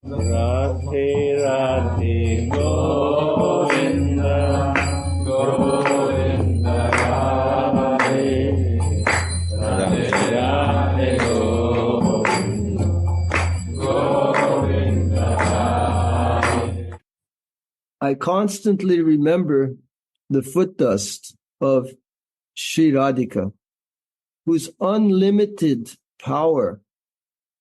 Radhe Radhe Govinda Govinda Radhe Radhe Radhe Govinda Govinda Radhe. I constantly remember the foot dust of Sri Radhika, whose unlimited power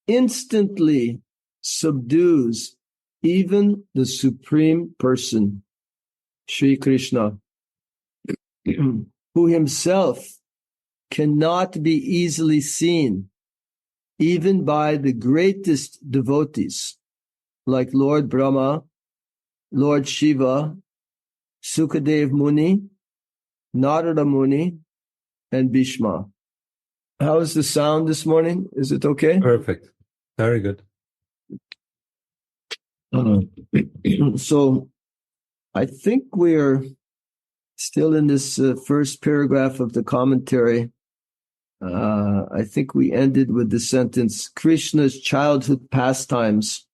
instantly subdues even the Supreme Person, Sri Krishna, who himself cannot be easily seen even by the greatest devotees like Lord Brahma, Lord Shiva, Sukadev Muni, Narada Muni, and Bhishma. How is the sound this morning? Is it okay? Perfect. Very good. So I think we're still in this first paragraph of the commentary. I think we ended with the sentence, Krishna's childhood pastimes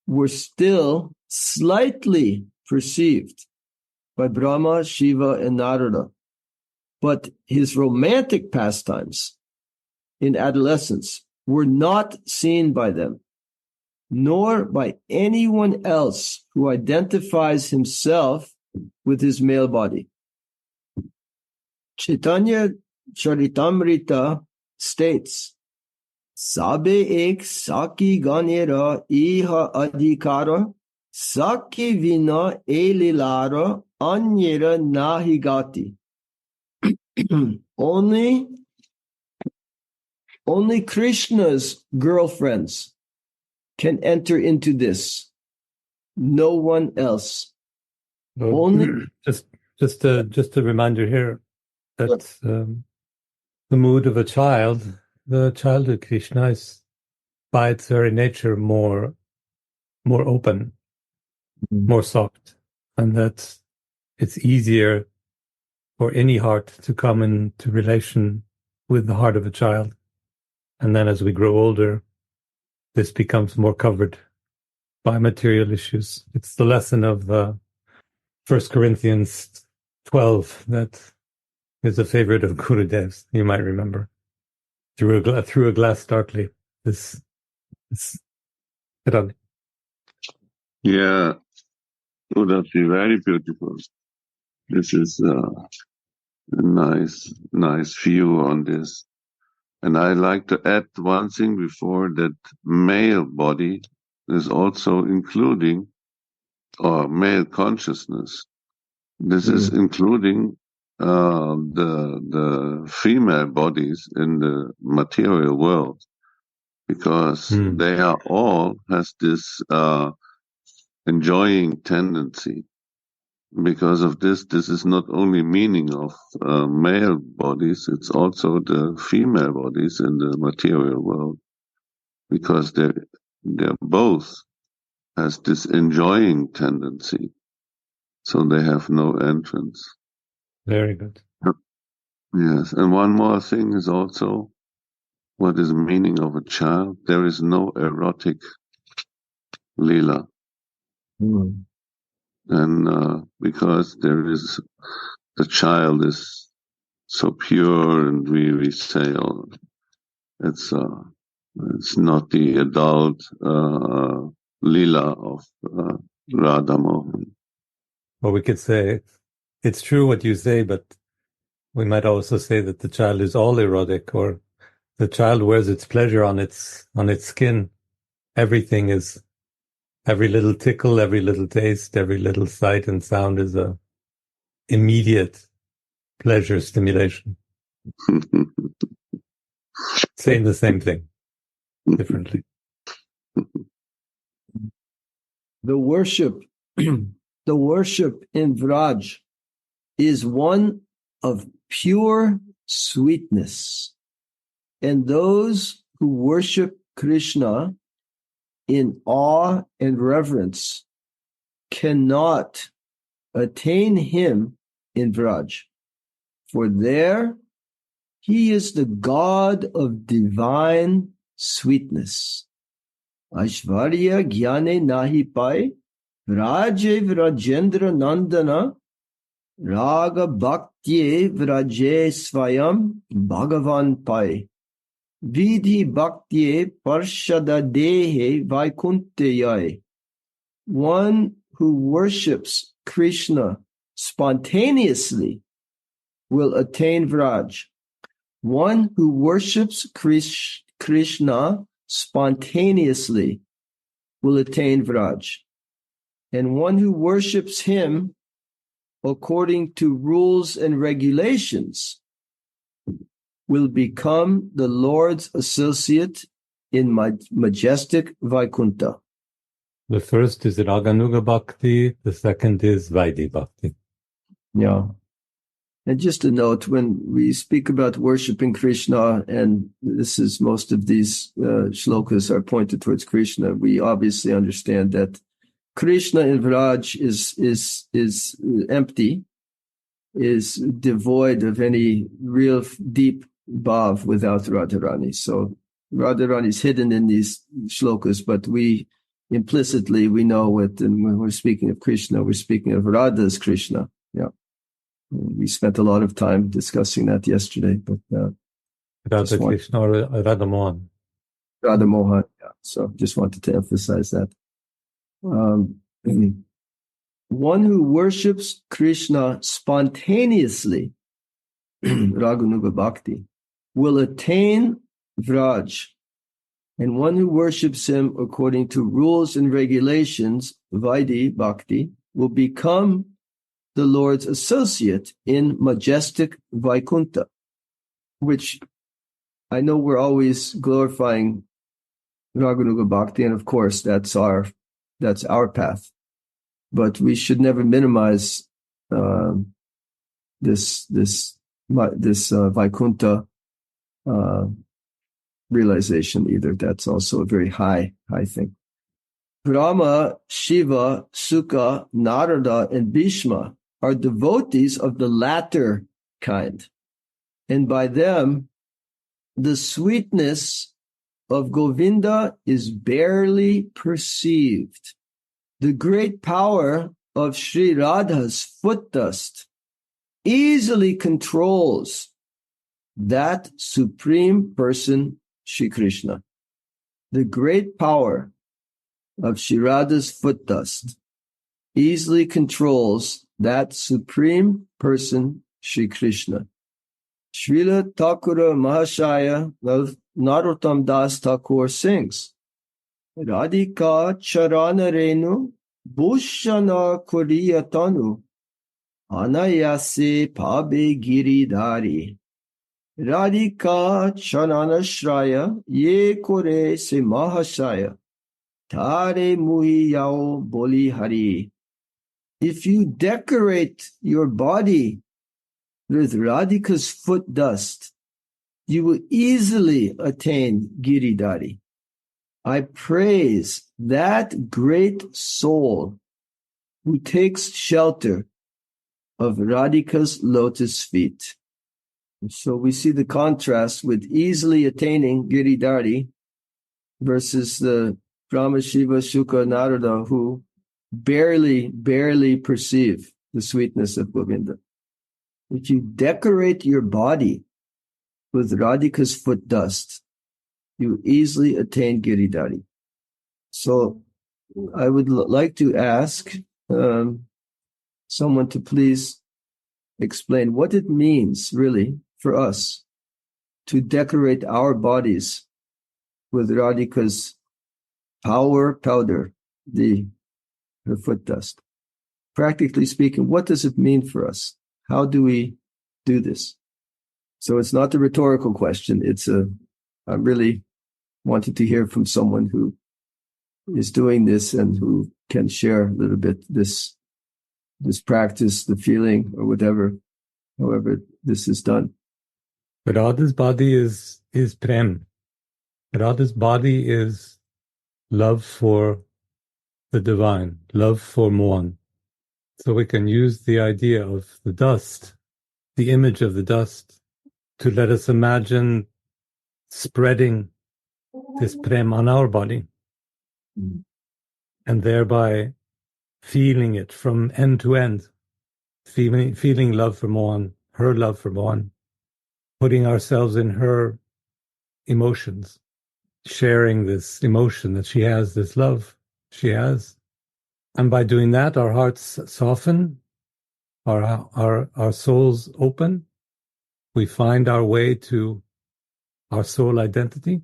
were still slightly perceived by Brahma, Shiva, and Narada. But his romantic pastimes in adolescence were not seen by them, nor by anyone else who identifies himself with his male body. Chaitanya Charitamrita states, Sabe ek saki ganera iha adhikara, saki vina elilara anyera nahigati. Only Krishna's girlfriends can enter into this. No one else. Well, Only just a reminder here that the mood of a child, the childhood Krishna, is by its very nature more open, more soft, and that it's easier for any heart to come into relation with the heart of a child. And then as we grow older, this becomes more covered by material issues. It's the lesson of 1 Corinthians 12 that is a favorite of Gurudev's, you might remember. Through a glass darkly. This Radha. Yeah, oh, that's very beautiful. This is a nice view on this. And I like to add one thing before that male body is also including, or male consciousness. This is including the female bodies in the material world, because they are all has this enjoying tendency. Because of this is not only meaning of male bodies, it's also the female bodies in the material world, because they're both has this enjoying tendency, so they have no entrance. Very good. Yes, and one more thing is also what is the meaning of a child. There is no erotic lila. And because the child is so pure, and we say, oh, it's not the adult lila of Radha Mohan. Well, we could say it's true what you say, but we might also say that the child is all erotic, or the child wears its pleasure on its skin. Everything is, every little tickle, every little taste, every little sight and sound is a immediate pleasure stimulation. Saying the same thing differently. the worship in Vraj is one of pure sweetness. And those who worship Krishna in awe and reverence cannot attain him in Vraj. For there he is the God of divine sweetness. Aishvarya Gyane Nahi Pai, Raje Vrajendra Nandana, Raga Bhaktye Vraje Swayam Bhagavan Pai. Vidhi Bhaktye Parshada Dehe Vaikunteyai. One who worships Krishna spontaneously will attain Vraj. One who worships Krishna spontaneously will attain Vraj. And one who worships him according to rules and regulations will become the Lord's associate in majestic Vaikuntha. The first is Raganuga Bhakti, the second is Vaidhi Bhakti. Yeah. And just a note, when we speak about worshiping Krishna, and this is most of these shlokas are pointed towards Krishna, we obviously understand that Krishna in Vraj is empty, is devoid of any real deep bhav without Radharani. So Radharani is hidden in these shlokas, but we implicitly we know it, and when we're speaking of Krishna, we're speaking of Radha's Krishna. Yeah. We spent a lot of time discussing that yesterday, but Radha Krishna or Radha Mohan. Radha Mohan, yeah. So just wanted to emphasize that. One who worships Krishna spontaneously, Raganuga Bhakti, will attain Vraj. And one who worships him according to rules and regulations, Vaidhi Bhakti, will become the Lord's associate in majestic Vaikuntha, which I know we're always glorifying Raganuga Bhakti, and of course that's our path. But we should never minimize this Vaikuntha realization either. That's also a very high thing. Brahma, Shiva, Sukha, Narada, and Bhishma are devotees of the latter kind. And by them, the sweetness of Govinda is barely perceived. The great power of Sri Radha's foot dust easily controls that supreme person, Shri Krishna. The great power of Sri Radha's foot dust easily controls that supreme person, Shri Krishna. Srila Thakura Mahashaya of Narottam Das Thakur sings, Radhika Charana Renu Bhushana Kuriyatanu Anayase Pabe Giridhari. Radhika Charana Shraya Ye Kore Se Mahashaya Tare Muhi Yao Boli Hari. If you decorate your body with Radhika's foot dust, you will easily attain Giridhari. I praise that great soul who takes shelter of Radhika's lotus feet. So we see the contrast with easily attaining Giridhari versus the Brahma, Shiva, Sukha, Narada, who barely perceive the sweetness of Govinda. If you decorate your body with Radhika's foot dust, you easily attain Giridhari. So I would like to ask someone to please explain what it means really for us to decorate our bodies with Radhika's power powder, her foot dust. Practically speaking, what does it mean for us? How do we do this? So it's not a rhetorical question. I really wanted to hear from someone who is doing this and who can share a little bit this practice, the feeling, or whatever, however this is done. Radha's body is prem. Radha's body is love for the divine, love for Mohan. So we can use the idea of the dust, the image of the dust, to let us imagine spreading this prem on our body. and thereby feeling it from end to end, feeling love for Mohan, her love for Mohan, putting ourselves in her emotions, sharing this emotion that she has, this love she has. And by doing that, our hearts soften, our souls open. We find our way to our soul identity,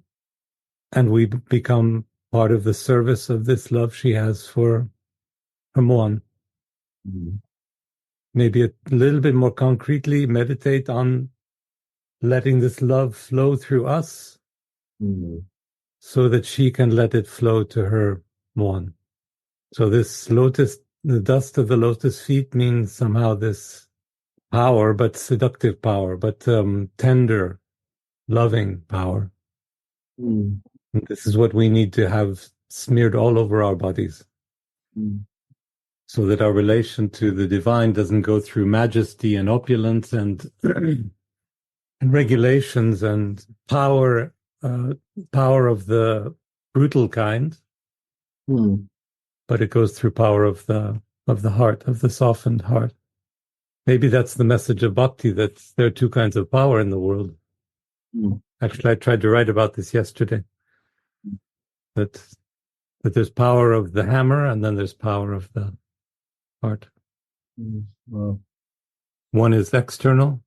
and we become part of the service of this love she has for her Mohan. Maybe a little bit more concretely, meditate on letting this love flow through us so that she can let it flow to her Mohan. So this lotus, the dust of the lotus feet means somehow this power, but seductive power, but tender, loving power. And this is what we need to have smeared all over our bodies, so that our relation to the divine doesn't go through majesty and opulence and and regulations and power of the brutal kind, but it goes through power of the heart, of the softened heart. Maybe that's the message of bhakti, that there are two kinds of power in the world. Actually, I tried to write about this yesterday, that there's power of the hammer and then there's power of the heart. Wow. One is external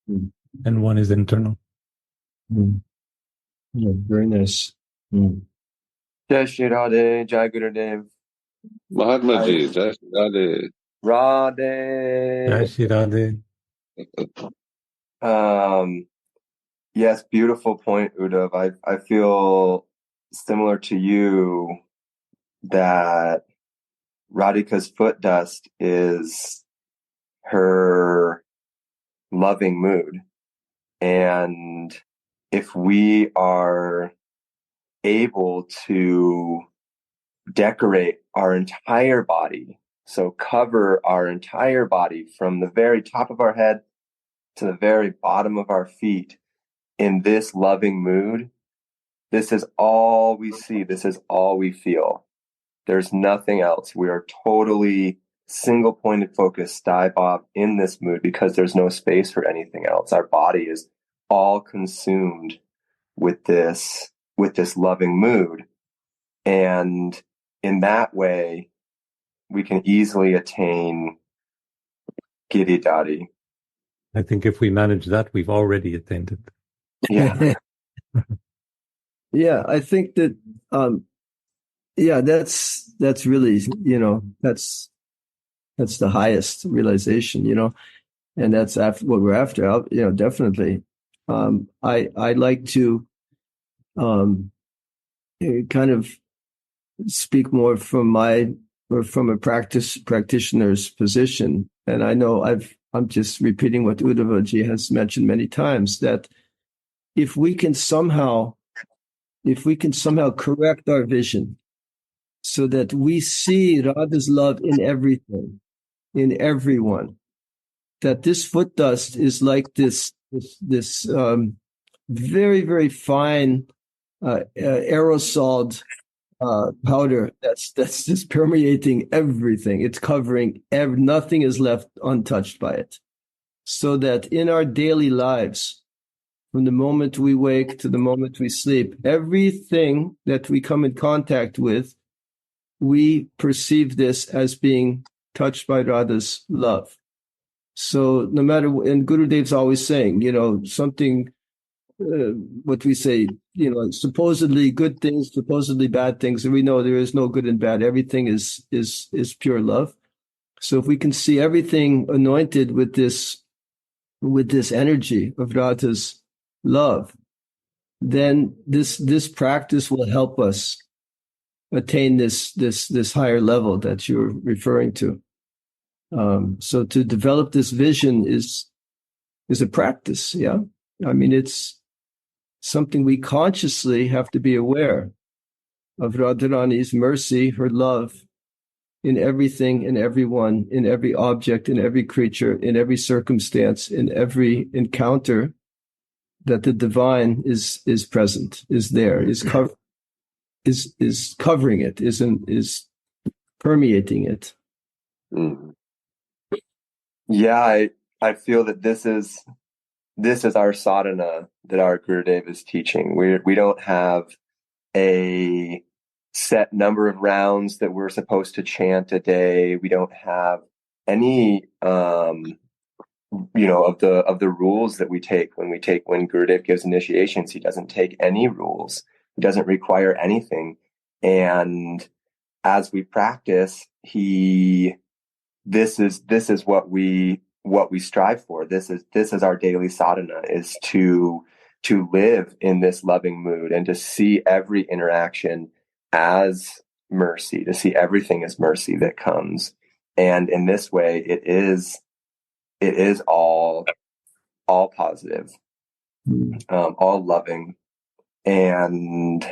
and one is internal. Yeah, very nice. Jai Shri Radhe, Jai Gurudev. Mahatma Ji, Jai Shri Radhe. Radhe. Jai Shri Radhe. Yes, beautiful point, Uddhav. I feel similar to you that Radhika's foot dust is her loving mood. And if we are able to decorate our entire body, so cover our entire body from the very top of our head to the very bottom of our feet in this loving mood, this is all we see. This is all we feel. There's nothing else. We are totally single-pointed focus, Stai Bob, in this mood because there's no space for anything else. Our body is all consumed with this loving mood. And in that way, we can easily attain Giridhari. I think if we manage that, we've already attained it. Yeah. Yeah, I think that that's really, that's the highest realization, and that's what we're after. Definitely. I like to kind of speak more from a practitioner's position, and I know I'm just repeating what Uddhavaji has mentioned many times, that if we can somehow correct our vision so that we see Radha's love in everything, in everyone, that this foot dust is like this very, very fine aerosol powder that's just permeating everything. It's covering nothing is left untouched by it. So that in our daily lives, from the moment we wake to the moment we sleep, everything that we come in contact with, we perceive this as being touched by Radha's love. So no matter, and Gurudev's always saying, something, what we say, supposedly good things, supposedly bad things, and we know there is no good and bad. Everything is pure love. So if we can see everything anointed with this energy of Radha's love, then this practice will help us attain this higher level that you're referring to. So to develop this vision is a practice. Yeah. I mean, it's something we consciously have to be aware of Radharani's mercy, her love in everything, in everyone, in every object, in every creature, in every circumstance, in every encounter, that the divine is present, is there, is covered. is covering it, is permeating it. Mm. Yeah, I feel that this is our sadhana that our Gurudev is teaching. We don't have a set number of rounds that we're supposed to chant a day. We don't have any of the rules that we take when Gurudev gives initiations. He doesn't take any rules. He doesn't require anything. And as we practice, this is what we strive for. This is our daily sadhana, is to live in this loving mood and to see every interaction as mercy, to see everything as mercy that comes. And in this way, it is all positive, all loving, and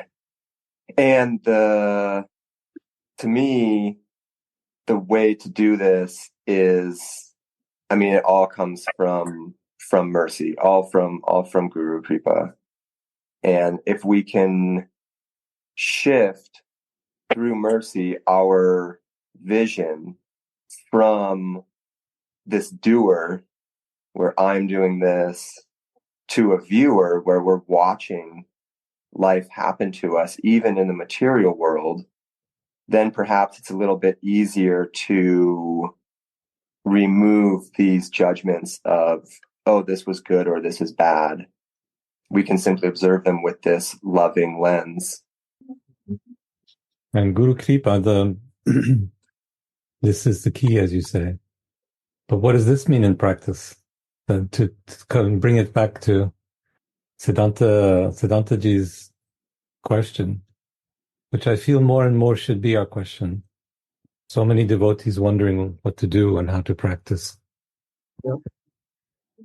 to me, the way to do this is, it all comes from mercy, all from Guru Kripa. And if we can shift through mercy our vision from this doer, where I'm doing this, to a viewer where we're watching life happen to us, even in the material world, then perhaps it's a little bit easier to remove these judgments of, oh, this was good or this is bad. We can simply observe them with this loving lens. And Guru Kripa, this is the key, as you say. But what does this mean in practice? To kind of bring it back to Siddhantaji's question, which I feel more and more should be our question. So many devotees wondering what to do and how to practice. Yep.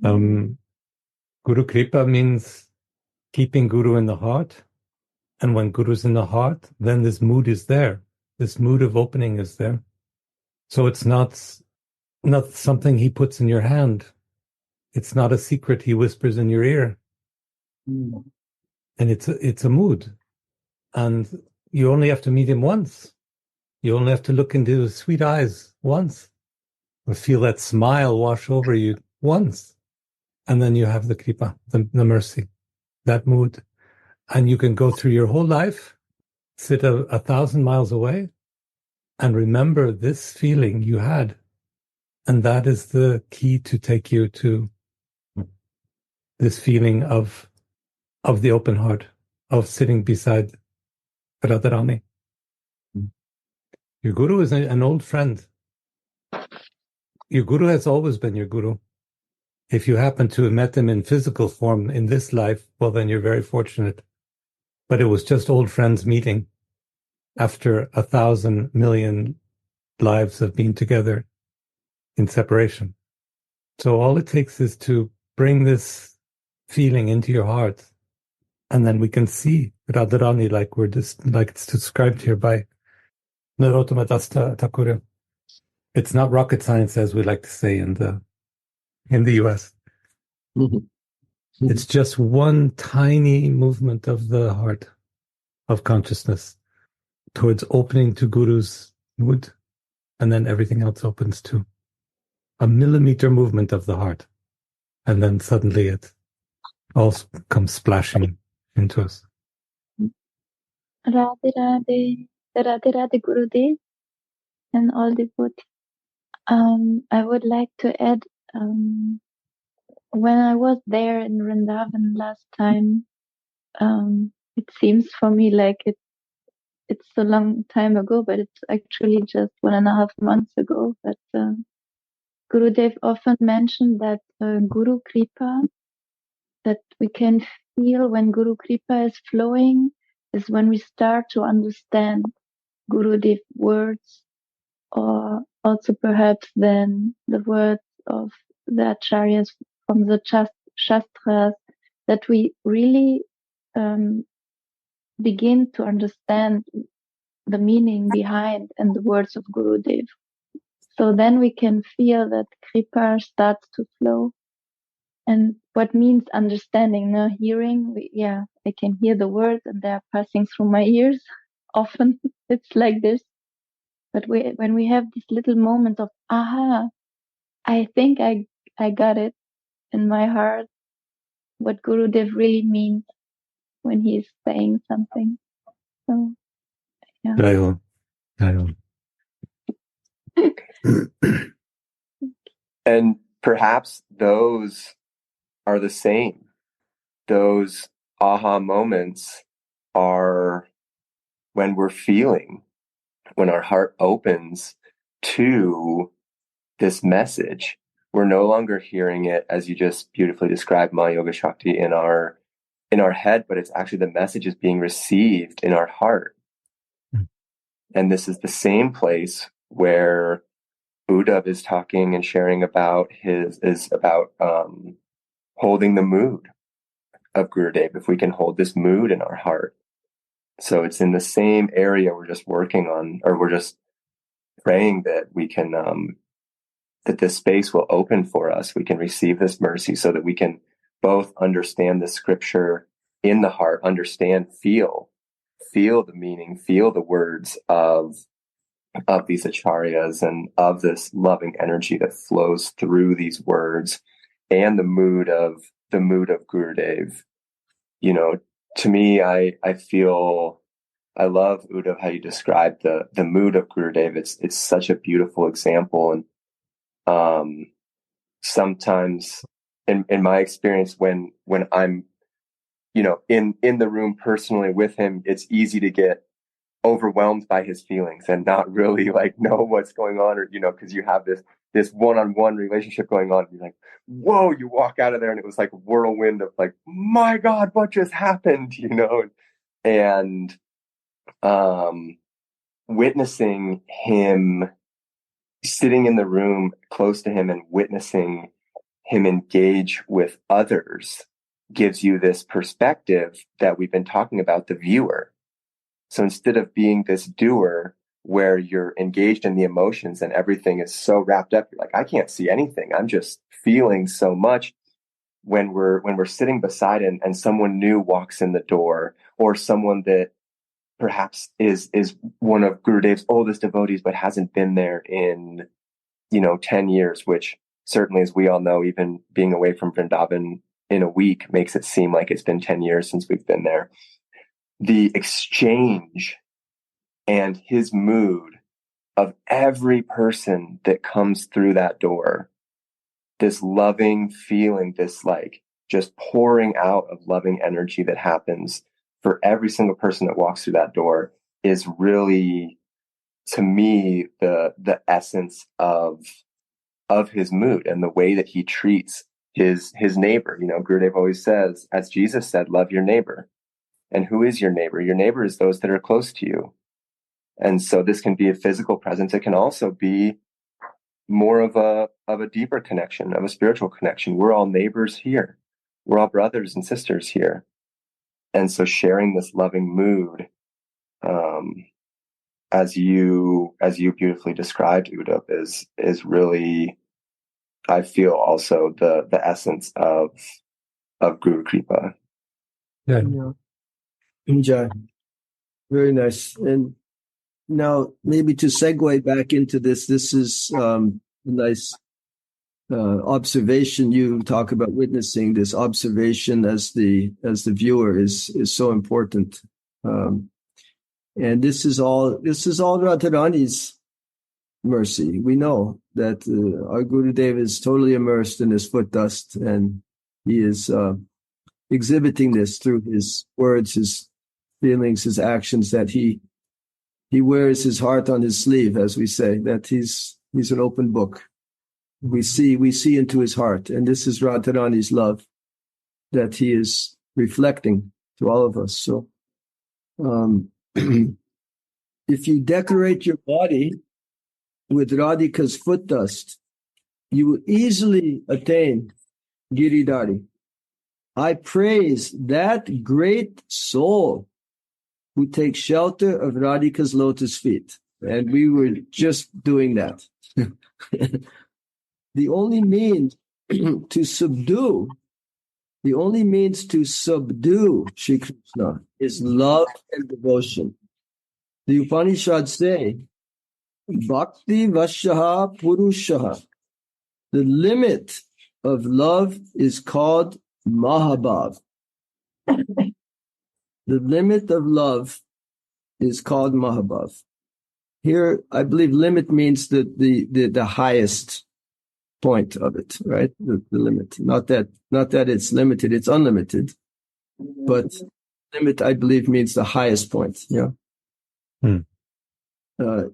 Guru Kripa means keeping Guru in the heart. And when Guru's in the heart, then this mood is there. This mood of opening is there. So it's not something he puts in your hand. It's not a secret he whispers in your ear. And it's a mood. And you only have to meet him once. You only have to look into his sweet eyes once, or feel that smile wash over you once. And then you have the kripa, the mercy, that mood. And you can go through your whole life, sit 1,000 miles away, and remember this feeling you had. And that is the key to take you to this feeling of the open heart, of sitting beside Radharani. Your guru is an old friend. Your guru has always been your guru. If you happen to have met him in physical form in this life, well, then you're very fortunate. But it was just old friends meeting after 1,000 million lives of being together in separation. So all it takes is to bring this feeling into your heart, and then we can see Radharani like it's described here by Narottama Das Thakur. It's not rocket science, as we like to say in the US. It's just one tiny movement of the heart, of consciousness, towards opening to Guru's mood, and then everything else opens too. A millimeter movement of the heart, and then suddenly it all comes splashing into us. Radhe Radhe, Radhe Radhe Gurudev, and all devotees. I would like to add, when I was there in Vrindavan last time, it seems for me like it's a long time ago, but it's actually just 1.5 months ago. But Gurudev often mentioned that Guru Kripa, that we can feel when Guru Kripa is flowing, is when we start to understand Gurudev words, or also perhaps then the words of the acharyas from the shastras, that we really begin to understand the meaning behind and the words of Gurudev. So then we can feel that kripa starts to flow. And what means understanding, no hearing, I can hear the words and they are passing through my ears. often it's like this. But when we have this little moment of, aha, I think I got it in my heart, what Gurudev really means when he's saying something. So, yeah. Jai Ho. And perhaps those are the same. Those aha moments are when we're feeling, when our heart opens to this message. We're no longer hearing it, as you just beautifully described, Ma Yoga Shakti, in our head, but it's actually the message is being received in our heart. And this is the same place where Uddhav is talking and sharing about holding the mood of Gurudev, if we can hold this mood in our heart. So it's in the same area we're just working on, or we're just praying that we can, that this space will open for us. We can receive this mercy so that we can both understand the scripture in the heart, understand, feel the meaning, feel the words of these acharyas and of this loving energy that flows through these words, and the mood of Gurudev. You know, to me, I feel, I love, Uddhav, how you described the mood of Gurudev. It's such a beautiful example. And sometimes in my experience, when I'm, you know, in the room personally with him, it's easy to get overwhelmed by his feelings and not really like know what's going on, or, you know, because you have this one-on-one relationship going on. You're like, whoa, you walk out of there and it was like a whirlwind of like, my God, what just happened, you know? And witnessing him, sitting in the room close to him and witnessing him engage with others gives you this perspective that we've been talking about, the viewer. So instead of being this doer where you're engaged in the emotions and everything is so wrapped up, you're like, I can't see anything, I'm just feeling so much. When we're sitting beside and someone new walks in the door, or someone that perhaps is one of Gurudev's oldest devotees but hasn't been there in, you know, 10 years, which certainly, as we all know, even being away from Vrindavan in a week makes it seem like it's been 10 years since we've been there. The exchange and his mood of every person that comes through that door, this loving feeling, this like just pouring out of loving energy that happens for every single person that walks through that door, is really, to me, the essence of his mood and the way that he treats his neighbor. You know, Gurudev always says, as Jesus said, love your neighbor. And who is your neighbor? Your neighbor is those that are close to you. And so this can be a physical presence. It can also be more of a deeper connection, of a spiritual connection. We're all neighbors here. We're all brothers and sisters here. And so sharing this loving mood, as you beautifully described, Uddhav, is really, I feel, also the essence of Guru Kripa. Yeah. Enjoy. Very nice. And now, maybe to segue back into this is a nice observation. You talk about witnessing. This observation as the viewer is so important. And this is all Radharani's mercy. We know that our Gurudev is totally immersed in his foot dust, and he is exhibiting this through his words, his feelings, his actions, that he wears his heart on his sleeve, as we say, that he's an open book. We see into his heart, and this is Radharani's love that he is reflecting to all of us. So if you decorate your body with Radhika's foot dust, you will easily attain Giridhari. I praise that great soul who takes shelter of Radhika's lotus feet. And we were just doing that. The only means to subdue Shri Krishna is love and devotion. The Upanishads say, Bhakti Vashaha Purushaha. The limit of love is called Mahabhav. The limit of love is called Mahabhav. Here, I believe limit means the highest point of it, right? The limit. Not that it's limited, it's unlimited. But limit, I believe, means the highest point. Yeah.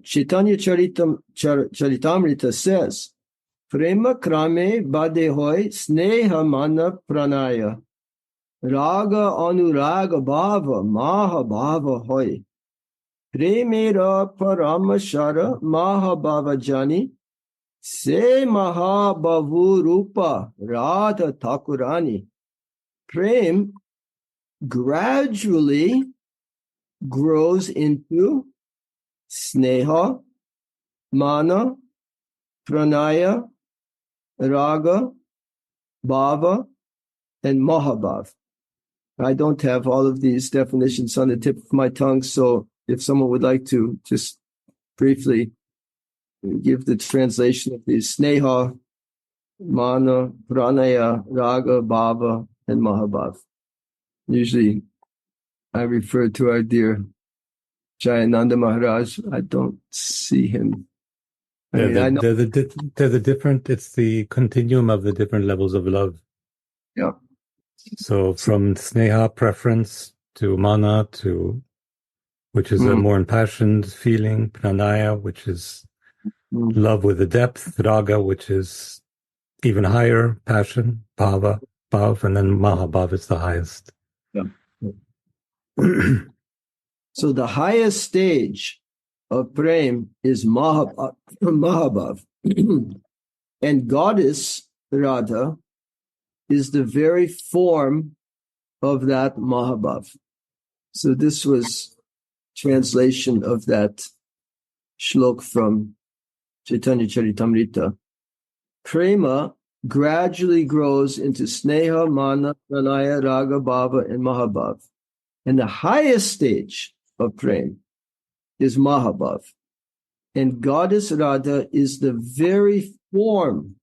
Chaitanya Charitamrita says, Prema krame badehoy sneha mana pranaya raga anuraga bhava maha bhava hoy premera paramashara maha bhava jani se maha bhavu rupa Radha Thakurani. Prem gradually grows into sneha, mana, pranaya, raga, bhava, and mahabhav. I don't have all of these definitions on the tip of my tongue, so if someone would like to just briefly give the translation of these: sneha, mana, pranaya, raga, bhava, and mahabhav. Usually I refer to our dear Jayananda Maharaj. I don't see him. They're the different, it's the continuum of the different levels of love. Yeah. So from sneha, preference, to mana, which is a more impassioned feeling, pranaya, which is love with a depth, raga, which is even higher, passion, bhava, and then mahabhav is the highest. Yeah. So the highest stage of prem is mahabhav. And goddess Radha is the very form of that mahabhav. So this was translation of that shlok from Chaitanya Charitamrita. Prema gradually grows into sneha, mana, pranaya, raga, bhava, and mahabhav. And the highest stage of prem is mahabhav. And goddess Radha is the very form.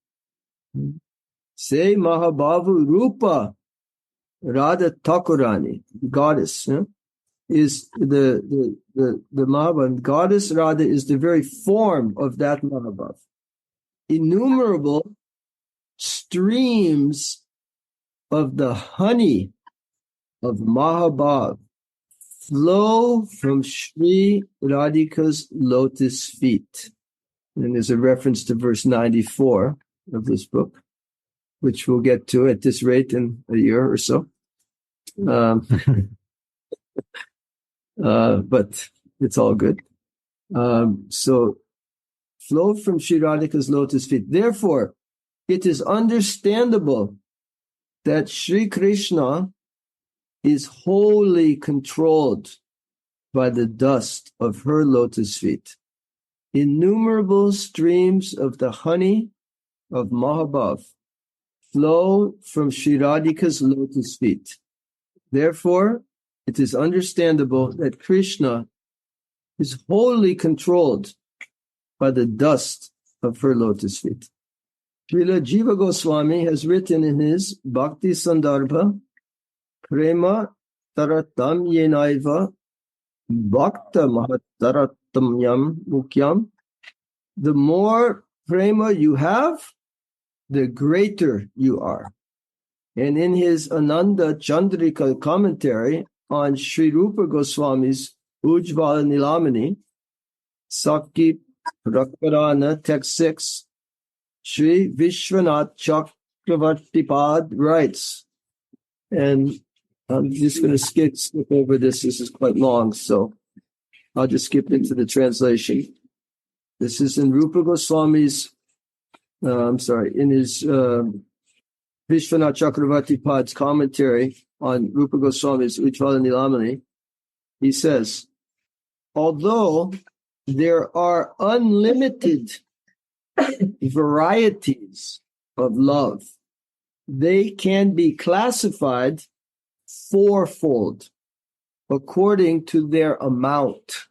Say mahabhavu rupa Radha Thakurani, goddess, is the mahabhav. Goddess Radha is the very form of that mahabhav. Innumerable streams of the honey of mahabhav flow from Sri Radhika's lotus feet. And there's a reference to verse 94 of this book, which we'll get to at this rate in a year or so. But it's all good. So flow from Sri Radhika's lotus feet. Therefore, it is understandable that Sri Krishna is wholly controlled by the dust of her lotus feet. Innumerable streams of the honey of Mahabhav flow from Sri Radhika's lotus feet. Therefore, it is understandable that Krishna is wholly controlled by the dust of her lotus feet. Srila Jiva Goswami has written in his Bhakti Sandarbha, Prema Taratam Yenaiva Bhakta Mahataratamyam Mukyam. The more prema you have, the greater you are. And in his Ananda Chandrika commentary on Sri Rupa Goswami's Ujjvala Nilamani, Sakhi Prakarana, text 6, Sri Vishwanath Chakravartipad writes, and I'm just going to skip over this. This is quite long, so I'll just skip into the translation. This is in Rupa Goswami's, in his Vishwanath Chakravartipad's commentary on Rupa Goswami's Ujjvala Nilamani. He says, although there are unlimited varieties of love, they can be classified fourfold according to their amount.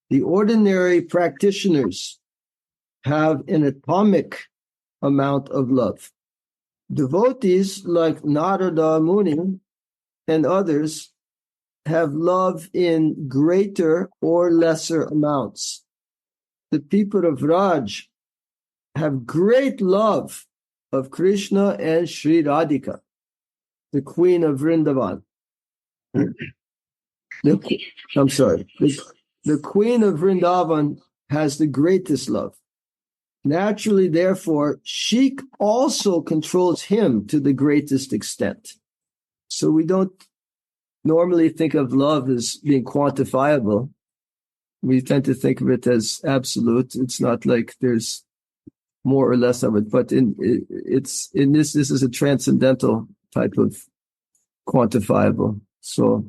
The ordinary practitioners have an atomic amount of love. Devotees like Narada Muni and others have love in greater or lesser amounts. The people of Raj have great love of Krishna and Sri Radhika, the queen of Vrindavan. I'm sorry. The queen of Vrindavan has the greatest love. Naturally, therefore, she also controls him to the greatest extent. So we don't normally think of love as being quantifiable. We tend to think of it as absolute. It's not like there's more or less of it, but this is a transcendental type of quantifiable. So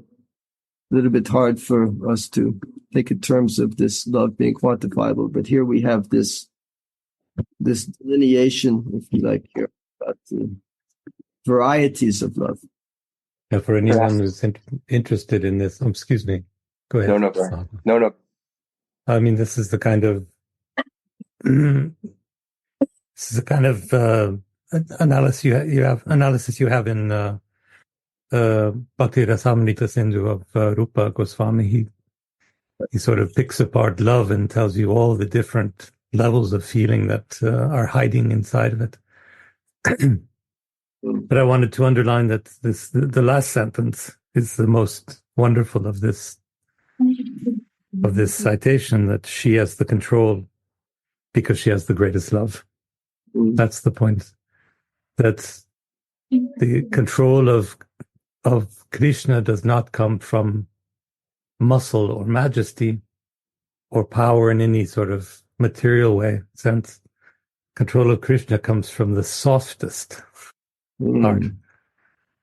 a little bit hard for us to think in terms of this love being quantifiable. But here we have this delineation, if you like, here about the varieties of love. Yeah, for anyone who's interested in this, excuse me. Go ahead. No. I mean, this is the kind of analysis you have in Bhakti Rasamrita Sindhu of Rupa Goswami. He sort of picks apart love and tells you all the different levels of feeling that are hiding inside of it. But I wanted to underline that the last sentence is the most wonderful of this citation, that she has the control because she has the greatest love. That's the point. That the control of Krishna does not come from muscle or majesty or power in any sort of material sense. Control of Krishna comes from the softest heart.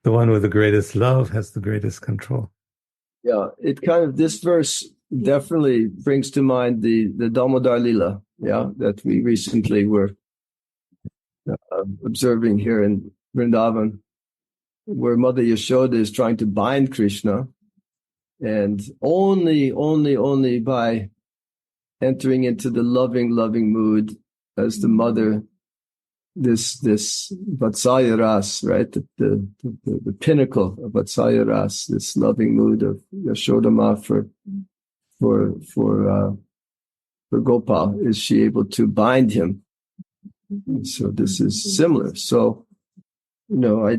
The one with the greatest love has the greatest control. Yeah, this verse definitely brings to mind the Damodar Lila, that we recently were observing here in Vrindavan, where Mother Yashoda is trying to bind Krishna, and only by entering into the loving mood as the mother, this Vatsalya Ras, right? The pinnacle of Vatsalya Ras, this loving mood of Yashodama for Gopal, is she able to bind him? So this is similar. So, we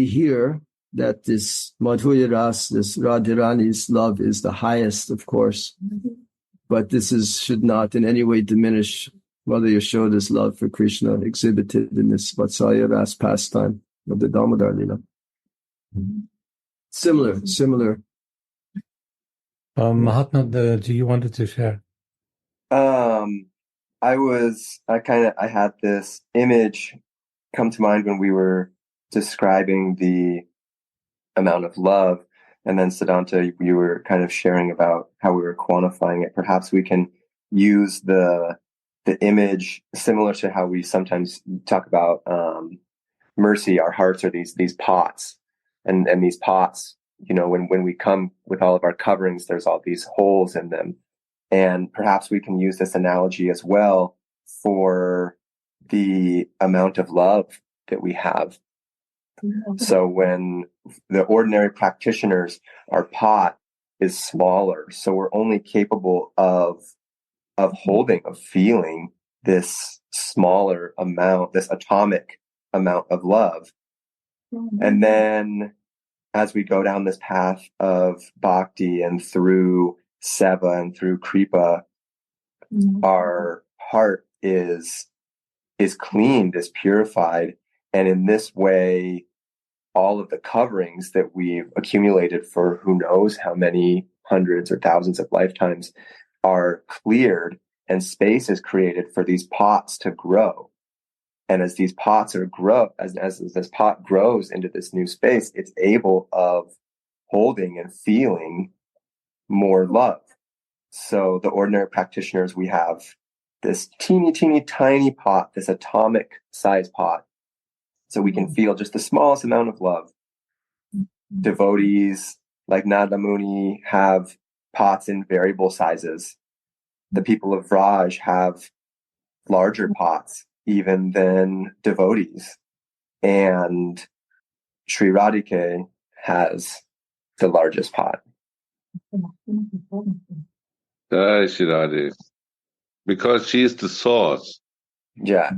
hear that this Madhurya Ras, this Radharani's love is the highest, of course. But this should not in any way diminish Mother Yashoda's love for Krishna exhibited in this Vatsalya Ras pastime of the Damodar Lila. Similar. Mahatma, do you wanted to share? I had this image come to mind when we were describing the amount of love. And then Siddhanta, you were kind of sharing about how we were quantifying it. Perhaps we can use the image similar to how we sometimes talk about mercy. Our hearts are these pots, and these pots, when we come with all of our coverings, there's all these holes in them. And perhaps we can use this analogy as well for the amount of love that we have. So when the ordinary practitioners, our pot is smaller, so we're only capable of holding, of feeling this smaller amount, this atomic amount of love. And then as we go down this path of bhakti and through seva and through kripa, our heart is cleaned, is purified. And in this way, all of the coverings that we've accumulated for who knows how many hundreds or thousands of lifetimes are cleared, and space is created for these pots to grow. And as these pots as this pot grows into this new space, it's able of holding and feeling more love. So the ordinary practitioners, we have this teeny tiny pot, this atomic size pot, so we can feel just the smallest amount of love. Devotees like Nada Muni have pots in variable sizes. The people of Raj have larger pots even than devotees. And Sri Radhika has the largest pot. Jai Shri Radhe. Because she is the source. Yeah.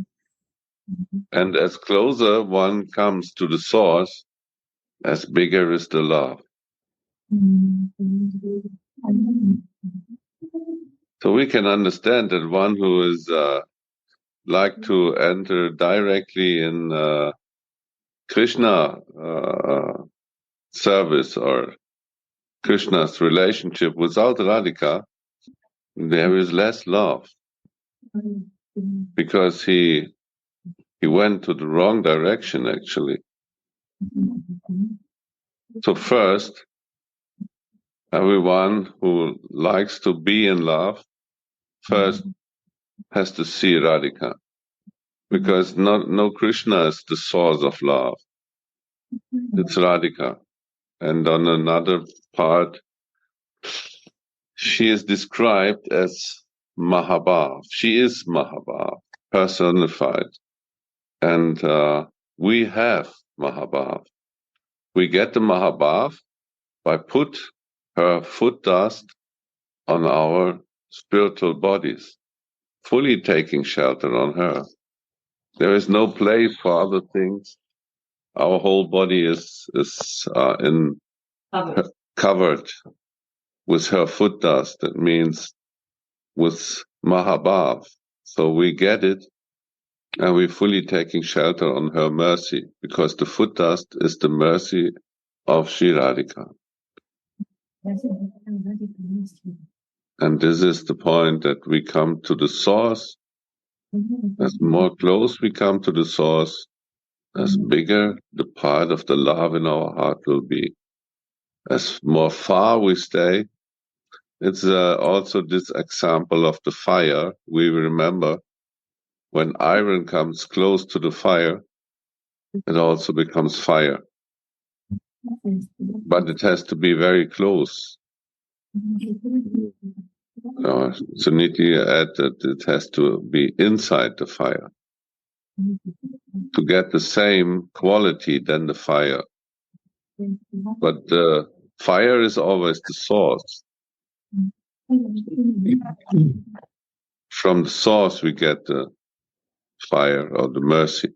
And as closer one comes to the source, as bigger is the love. So we can understand that one who is like to enter directly in Krishna service or Krishna's relationship without Radhika, there is less love because he went to the wrong direction actually. So first, everyone who likes to be in love first has to see Radhika, because no Krishna is the source of love. It's Radhika. And on another part, she is described as Mahabhav. She is Mahabhav, personified. And we have Mahabhav. We get the Mahabhav by put her foot dust on our spiritual bodies, fully taking shelter on her. There is no place for other things. Our whole body is covered with her foot dust. That means with Mahabhav. So we get it, and we're fully taking shelter on her mercy, because the foot dust is the mercy of Sri Radhika. And this is the point, that we come to the source. As more close we come to the source, as bigger the part of the love in our heart will be. As more far we stay, it's also this example of the fire. We remember when iron comes close to the fire, it also becomes fire. But it has to be very close. Sudhanidhi added that it has to be inside the fire to get the same quality than the fire. But the fire is always the source. From the source we get the fire or the mercy.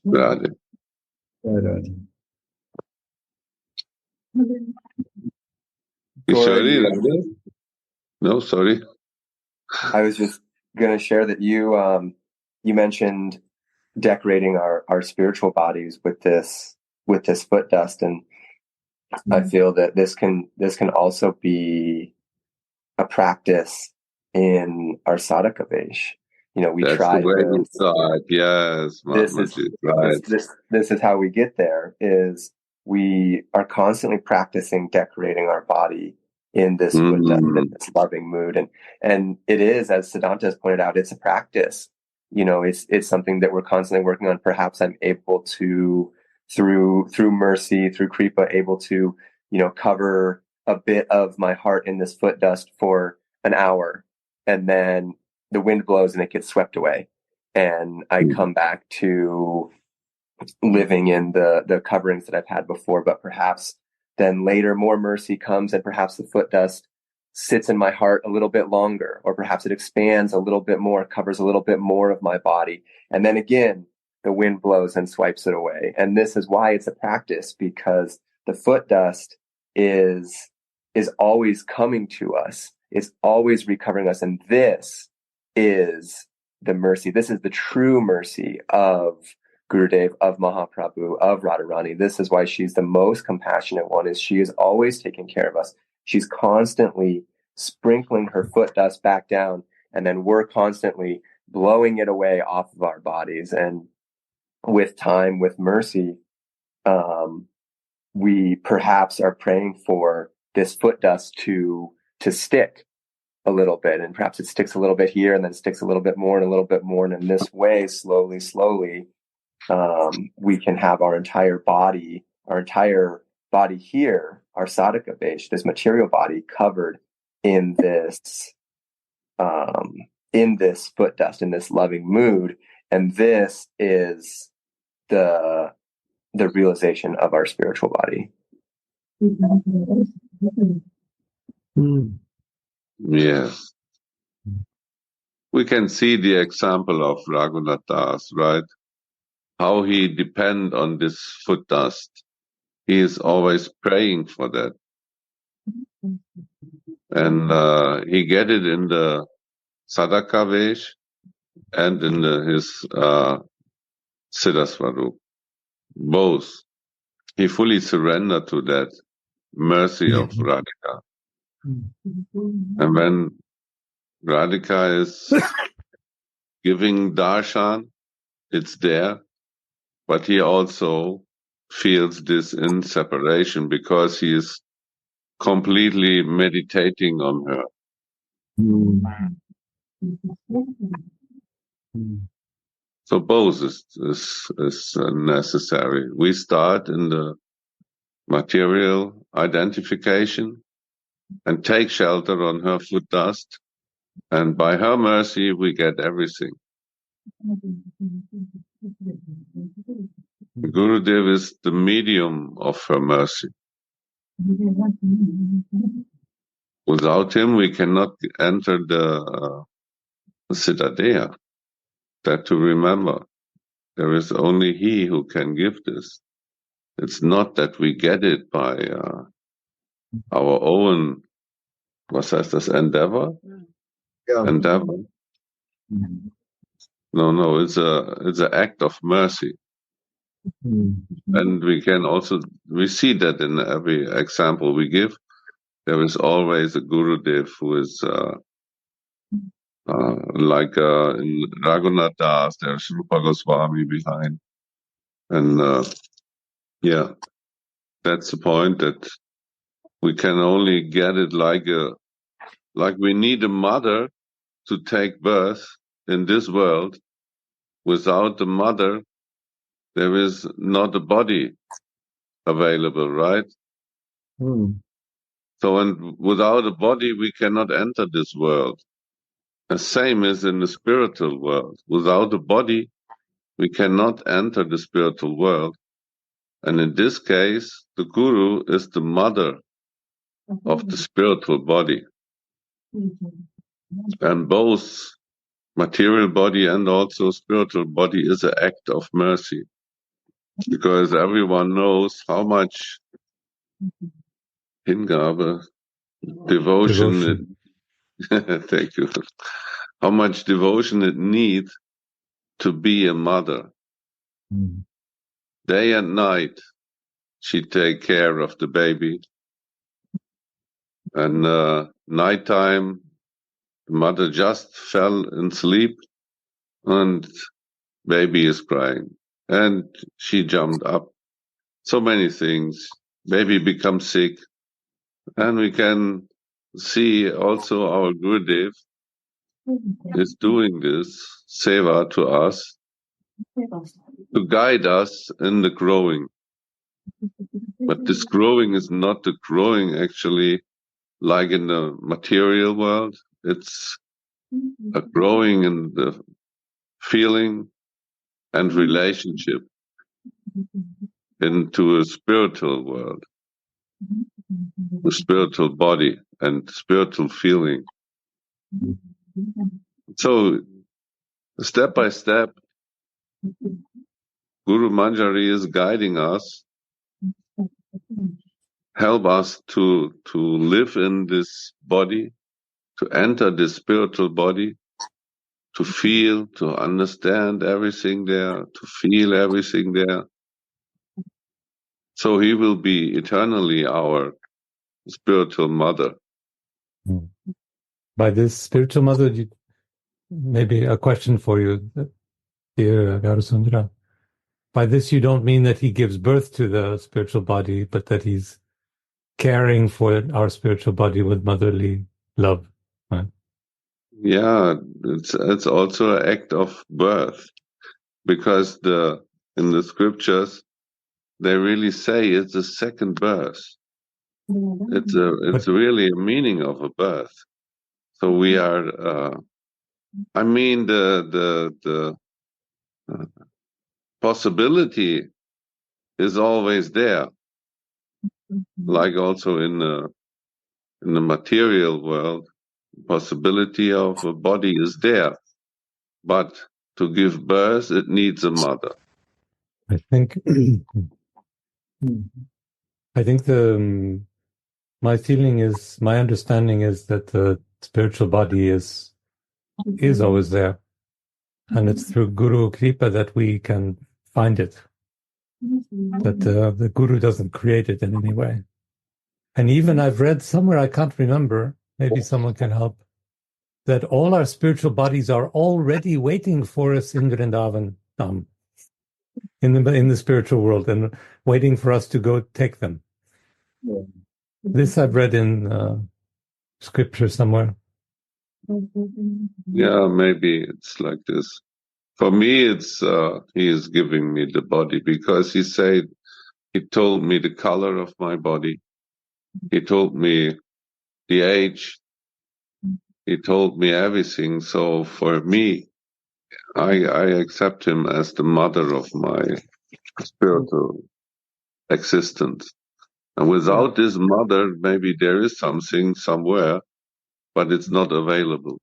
Radha. Sorry, Radha? No, sorry. I was just going to share that you mentioned decorating our spiritual bodies with this foot dust, and I feel that this can also be a practice in our sadhaka vesh. We That's try the way to inside. Yes, this is how we get there. Is we are constantly practicing decorating our body in this foot dust, in this loving mood, and it is, as Siddhanta has pointed out, it's a practice. It's something that we're constantly working on. Perhaps I'm able to, through mercy, through kripa, able to cover a bit of my heart in this foot dust for an hour, and then the wind blows and it gets swept away, and I come back to living in the coverings that I've had before. But perhaps then later more mercy comes, and perhaps the foot dust sits in my heart a little bit longer, or perhaps it expands a little bit more, covers a little bit more of my body, and then again the wind blows and swipes it away. And this is why it's a practice, because the foot dust is always coming to us, it's always recovering us, and this is the mercy. This is the true mercy of Gurudev, of Mahaprabhu, of Radharani. This is why she's the most compassionate one, is she is always taking care of us. She's constantly sprinkling her foot dust back down, and then we're constantly blowing it away off of our bodies. And with time, with mercy, we perhaps are praying for this foot dust to stick a little bit, and perhaps it sticks a little bit here, and then sticks a little bit more, and a little bit more, and in this way, slowly we can have our entire body here, our sadhaka vesh, this material body, covered in this foot dust, in this loving mood, and this is the realization of our spiritual body. Yes. We can see the example of Raghunath Das, right? How he depend on this foot dust. He is always praying for that. And he get it in the Sadhaka Vesh and in his Siddhaswarup. Both. He fully surrendered to that mercy of Radhika. And when Radhika is giving darshan, it's there, but he also feels this in separation because he is completely meditating on her. So both is necessary. We start in the material identification and take shelter on her foot dust, and by her mercy we get everything. Gurudev is the medium of her mercy. Without him we cannot enter the Siddhadeha. That to remember. There is only he who can give this. It's not that we get it by our own, what says this, endeavor? Yeah. Endeavor? No, it's an act of mercy. And we see that in every example we give. There is always a Gurudev who is like in Raghunath Das, there's Rupa Goswami behind. And that's the point, that we can only get it like we need a mother to take birth in this world. Without the mother, there is not a body available, right? So, and without a body, we cannot enter this world. The same is in the spiritual world. Without a body, we cannot enter the spiritual world. And in this case, the Guru is the mother of the spiritual body. And both material body and also spiritual body is an act of mercy. Because everyone knows how much Hingabe, devotion. Thank you. How much devotion it needs to be a mother. Day and night, she take care of the baby. And nighttime, the mother just fell in sleep and baby is crying. And she jumped up. So many things. Baby becomes sick. And we can see also our Gurudev is doing this seva to us to guide us in the growing. But this growing is not the growing actually like in the material world. It's a growing in the feeling and relationship into a spiritual world, the spiritual body and spiritual feeling. So step by step, Guru Manjari is guiding us, help us to live in this body, to enter this spiritual body, to feel, to understand everything there, to feel everything there. So he will be eternally our spiritual mother. By this spiritual mother, maybe a question for you, dear Gaurasundara. By this, you don't mean that he gives birth to the spiritual body, but that he's caring for our spiritual body with motherly love. Right? Yeah, it's also an act of birth, because the in the scriptures, they really say it's a second birth. It's really a meaning of a birth. So we are. I mean, the possibility is always there, like also in the material world, possibility of a body is there, but to give birth, it needs a mother. I think my understanding is that the spiritual body is always there, and it's through Guru Kripa that we can find it. That the Guru doesn't create it in any way. And even I've read somewhere, I can't remember, maybe someone can help, that all our spiritual bodies are already waiting for us in Vrindavan, in the spiritual world, and waiting for us to go take them. Yeah. This I've read in scripture somewhere. Yeah, maybe it's like this. For me, it's he is giving me the body because he told me the color of my body. He told me the age. He told me everything. So for me, I accept him as the mother of my spiritual existence. And without this mother, maybe there is something somewhere, but it's not available.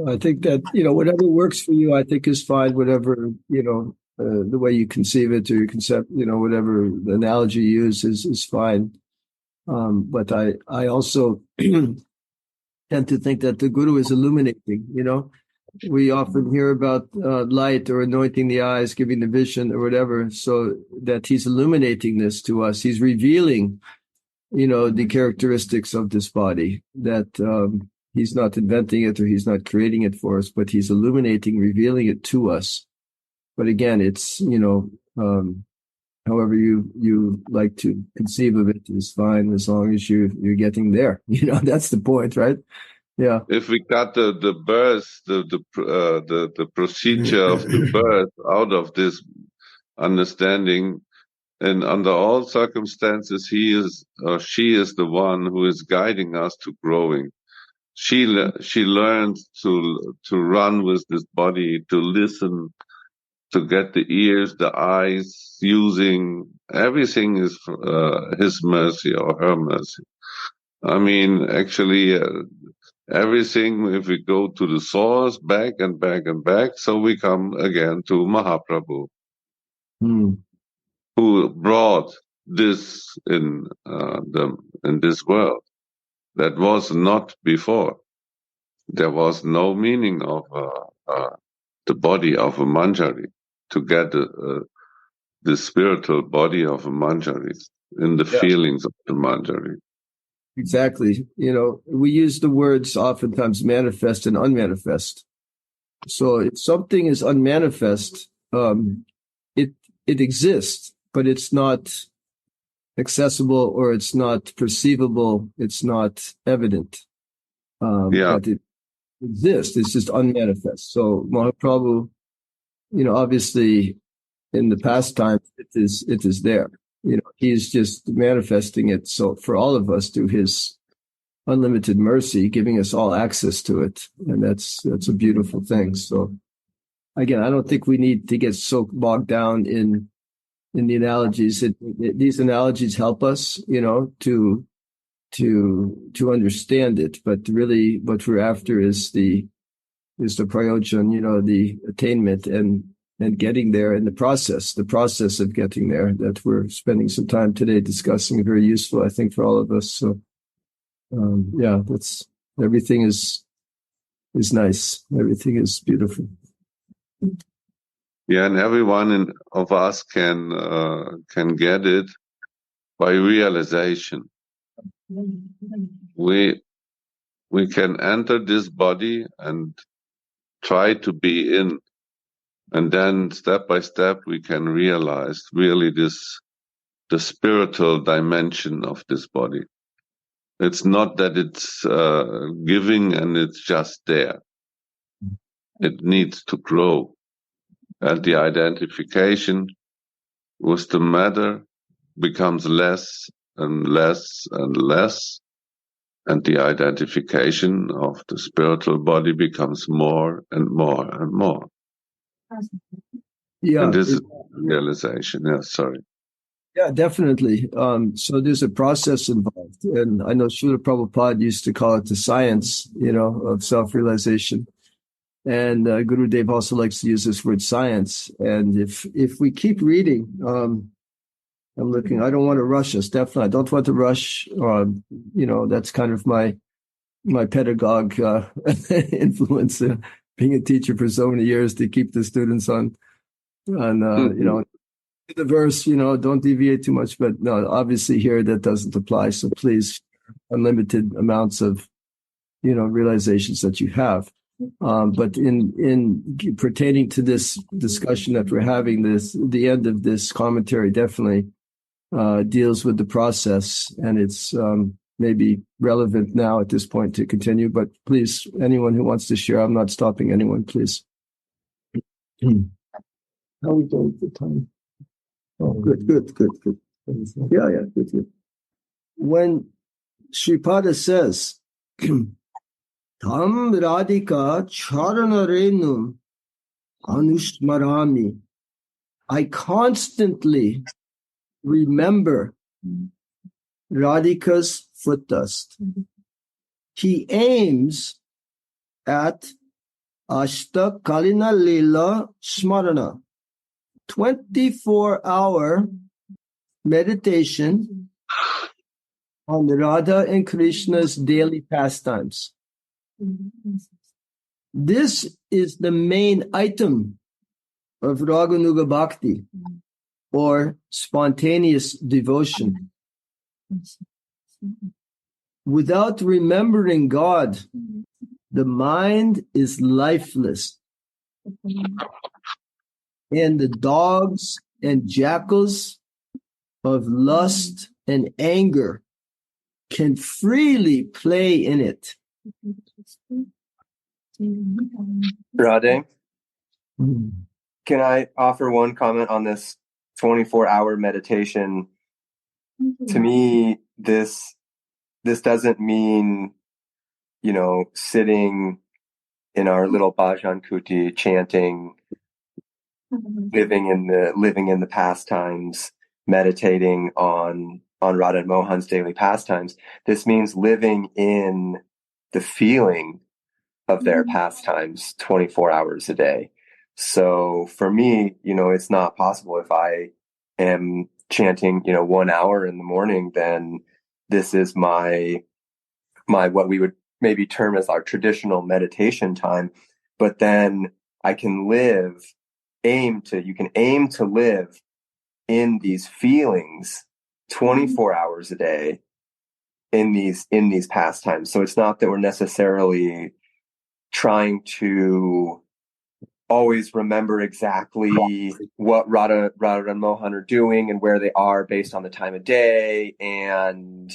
I think that, whatever works for you, I think is fine. Whatever, the way you conceive it or your concept, whatever the analogy you use is fine. But I also tend to think that the Guru is illuminating, We often hear about light or anointing the eyes, giving the vision or whatever, so that he's illuminating this to us. He's revealing, the characteristics of this body, that he's not inventing it or he's not creating it for us, but he's illuminating, revealing it to us. But again, it's, however you like to conceive of it is fine as long as you're getting there. That's the point, right? Yeah. If we cut the birth, the procedure of the birth out of this understanding, and under all circumstances, he is or she is the one who is guiding us to growing. She learned to run with this body, to listen, to get the ears, the eyes, using everything is his mercy or her mercy. I mean, actually, everything, if we go to the source, back and back and back, so we come again to Mahaprabhu, who brought this in this world. That was not before. There was no meaning of the body of a manjari to get the spiritual body of a manjari in the feelings of the manjari. Exactly. We use the words oftentimes manifest and unmanifest. So if something is unmanifest, it exists, but it's not accessible or it's not perceivable. It's not evident. But it exists. It's just unmanifest. So Mahaprabhu, obviously in the past time, it is there. He's just manifesting it. So for all of us through his unlimited mercy, giving us all access to it. And that's a beautiful thing. So again, I don't think we need to get so bogged down in the analogies. These analogies help us, to understand it. But really what we're after is the prayojan, the attainment and getting there, and the process of getting there, that we're spending some time today discussing, very useful, I think, for all of us. So, that's everything is nice. Everything is beautiful. Yeah, and everyone of us can get it by realization. We can enter this body and try to be in. And then step by step, we can realize really the spiritual dimension of this body. It's not that it's giving and it's just there. It needs to grow. and the identification with the matter becomes less and less and less, and the identification of the spiritual body becomes more and more and more. Yeah. And this is realization. Yeah, sorry. Yeah, definitely. So there's a process involved. And I know Srila Prabhupada used to call it the science, of self-realization. And Gurudev also likes to use this word science. And if we keep reading, I'm looking, I don't want to rush us. Definitely. I don't want to rush. That's kind of my pedagogue influence, being a teacher for so many years, to keep the students on the verse, don't deviate too much. But no, obviously here that doesn't apply. So please, unlimited amounts of, realizations that you have. But in pertaining to this discussion that we're having, the end of this commentary definitely deals with the process, and it's maybe relevant now at this point to continue. But please, anyone who wants to share, I'm not stopping anyone, please. How are we doing with the time? Oh, good. Yeah, good. When Sripada says, Tam Radhika Charanarenum Anushmarami, I constantly remember Radhika's foot dust. He aims at Ashta Kalina Leela Smarana, 24-hour meditation on Radha and Krishna's daily pastimes. This is the main item of Raganuga Bhakti, or spontaneous devotion. Without remembering God, the mind is lifeless, and the dogs and jackals of lust and anger can freely play in it. Radhe, can I offer one comment on this 24-hour meditation? To me, this doesn't mean, sitting in our little bhajan kuti chanting, living in the pastimes, meditating on Radha and Mohan's daily pastimes. This means living in the feeling of their pastimes 24 hours a day. So for me, it's not possible. If I am chanting, 1 hour in the morning, then this is my what we would maybe term as our traditional meditation time. But then I can aim to live in these feelings 24 hours a day in these pastimes. So it's not that we're necessarily trying to always remember exactly what Radha and Mohan are doing and where they are based on the time of day and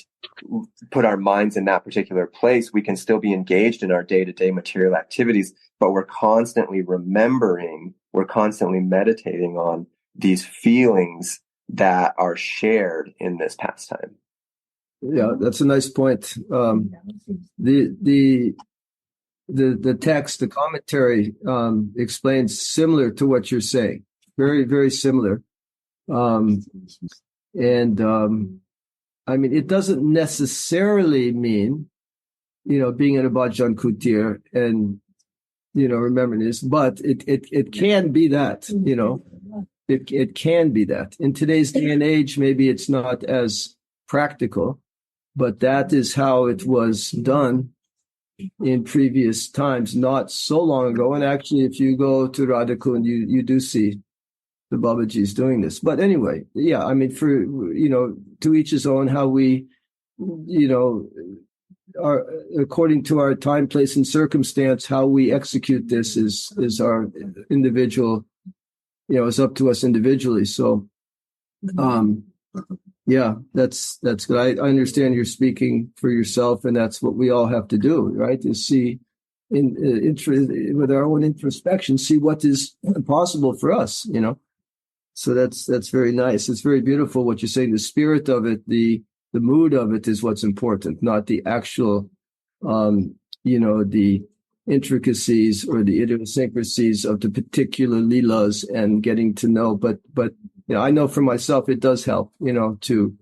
put our minds in that particular place. We can still be engaged in our day-to-day material activities, but we're constantly remembering, we're constantly meditating on these feelings that are shared in this pastime. Yeah, that's a nice point. The text, the commentary, explains similar to what you're saying. Very, very similar. It doesn't necessarily mean, being in a bhajan kutir and, remembering this, but it can be that, it can be that. In today's day and age, maybe it's not as practical, but that is how it was done in previous times, not so long ago. And actually, if you go to Radhakund, you do see the Babaji's doing this. But anyway, yeah, for, to each his own, how we, are according to our time, place, and circumstance, how we execute this is our individual, it's up to us individually. So, yeah, that's good. I understand you're speaking for yourself, and that's what we all have to do, right? Is see with our own introspection, see what is possible for us, So that's very nice. It's very beautiful what you're saying. The spirit of it, the mood of it is what's important, not the actual, the intricacies or the idiosyncrasies of the particular leelas and getting to know. But I know for myself it does help, to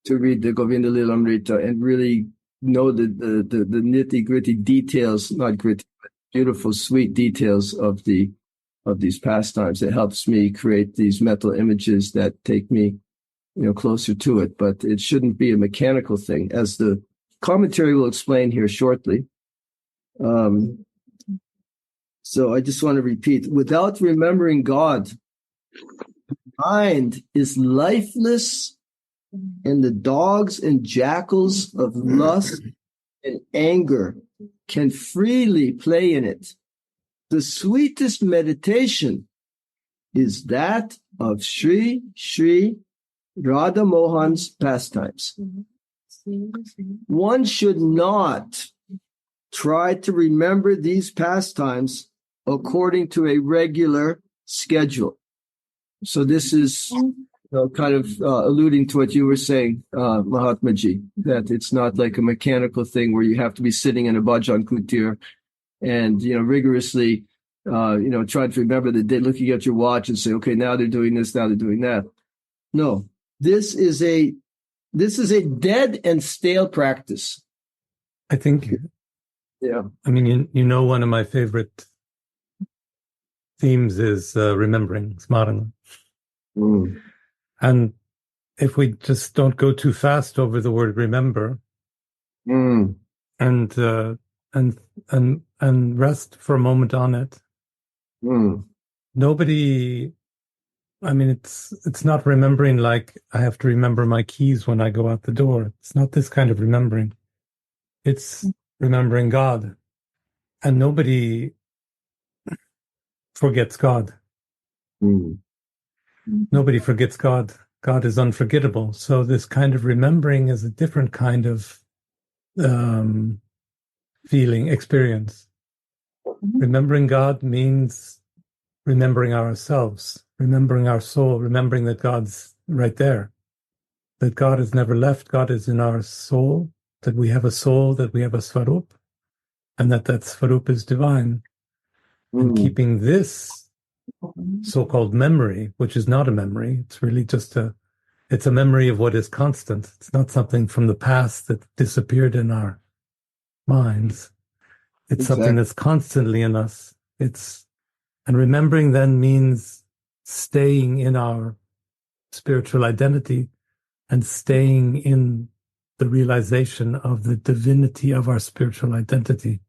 read the Govinda Lilamrita and really know the nitty gritty details, not gritty, but beautiful, sweet details of these pastimes. It helps me create these mental images that take me, closer to it. But it shouldn't be a mechanical thing, as the commentary will explain here shortly. So I just want to repeat: without remembering God, mind is lifeless, and the dogs and jackals of lust and anger can freely play in it. The sweetest meditation is that of Sri Radha Mohan's pastimes. One should not try to remember these pastimes according to a regular schedule. So this is kind of alluding to what you were saying, Mahatmaji, that it's not like a mechanical thing where you have to be sitting in a bhajan kutir and, rigorously, trying to remember the day, looking at your watch and say, okay, now they're doing this, now they're doing that. No, this is a dead and stale practice. I think, yeah. I mean, one of my favorite themes is remembering, smarana. And if we just don't go too fast over the word remember, and rest for a moment on it, nobody. I mean, it's not remembering like I have to remember my keys when I go out the door. It's not this kind of remembering. It's remembering God, and nobody forgets God. Nobody forgets God. God is unforgettable. So this kind of remembering is a different kind of feeling, experience. Remembering God means remembering ourselves, remembering our soul, remembering that God's right there, that God has never left. God is in our soul, that we have a soul, that we have a svarup, and that svarup is divine. And keeping this so-called memory, which is not a memory, it's really just it's a memory of what is constant. It's not something from the past that disappeared in our minds. It's something that's constantly in us. And remembering then means staying in our spiritual identity and staying in the realization of the divinity of our spiritual identity.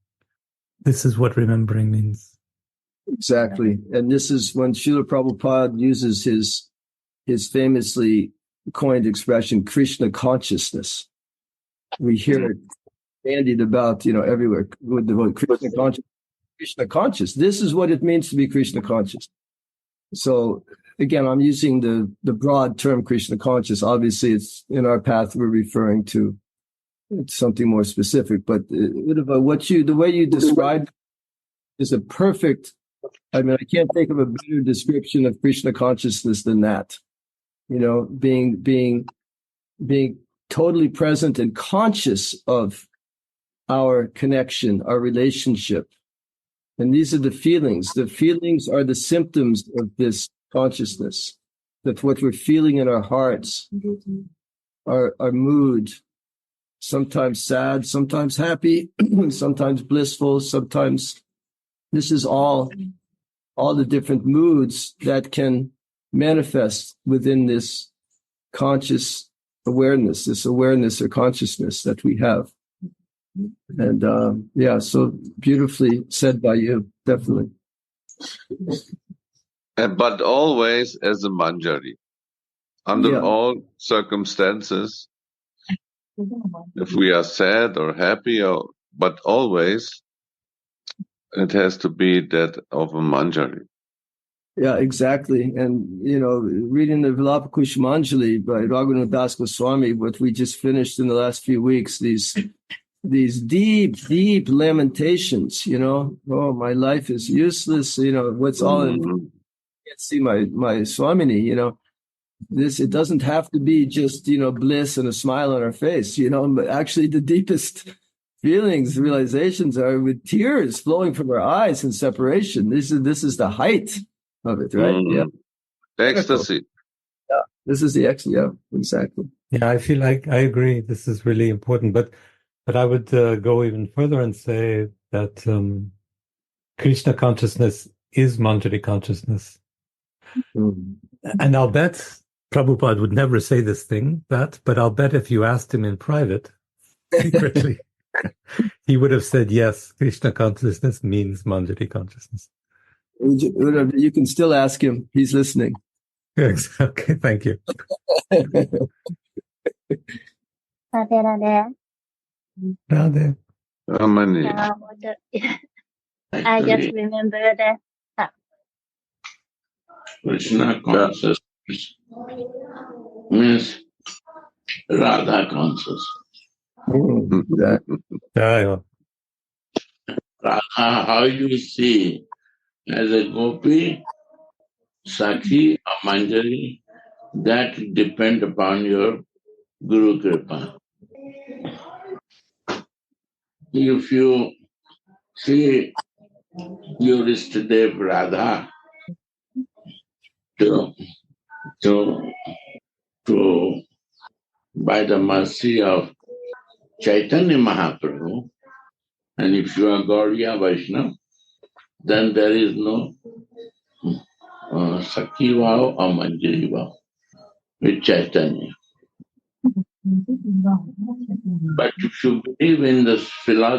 This is what remembering means. Exactly. And this is when Srila Prabhupada uses his famously coined expression, Krishna consciousness. We hear it bandied about, everywhere with the word Krishna conscious. Krishna conscious. This is what it means to be Krishna conscious. So again, I'm using the broad term Krishna conscious. Obviously, it's in our path we're referring to something more specific. But the way you described is a perfect. I mean, I can't think of a better description of Krishna consciousness than that. Being totally present and conscious of our connection, our relationship. And these are the feelings. The feelings are the symptoms of this consciousness. That's what we're feeling in our hearts, our mood, sometimes sad, sometimes happy, sometimes blissful, sometimes this is all the different moods that can manifest within this conscious awareness, this awareness or consciousness that we have. And so beautifully said by you, definitely. But always as a manjari. Under all circumstances, if we are sad or happy, but always it has to be that of a manjari. Yeah, exactly. And, reading the Vilapa Kusumanjali by Raghunath Das Goswami, what we just finished in the last few weeks, these these deep, deep lamentations, oh, my life is useless, what's all in, can't see my Swamini, it doesn't have to be just, bliss and a smile on our face, but actually the deepest feelings, realizations are with tears flowing from our eyes in separation. This is the height of it, right? Yeah. Ecstasy. Yeah. This is the ecstasy. Yeah, exactly. Yeah, I feel like I agree. This is really important, but I would go even further and say that Krishna consciousness is Manjari consciousness. And I'll bet Prabhupada would never say this thing, but I'll bet if you asked him in private, secretly, he would have said, yes, Krishna consciousness means Manjari consciousness. You can still ask him. He's listening. Okay, thank you. Radhe. Radhe. How many? I just remember that Krishna consciousness means Radha consciousness. Yeah. Radha, how you see as a gopi, Sakhi, or Manjari, that depend upon your Guru Kripa. If you see your Istadev Radha to by the mercy of Chaitanya Mahaprabhu, and if you are Gaudiya Vaishnava, then there is no Sakhi Vav or Manjari Vav with Chaitanya. But if you believe in the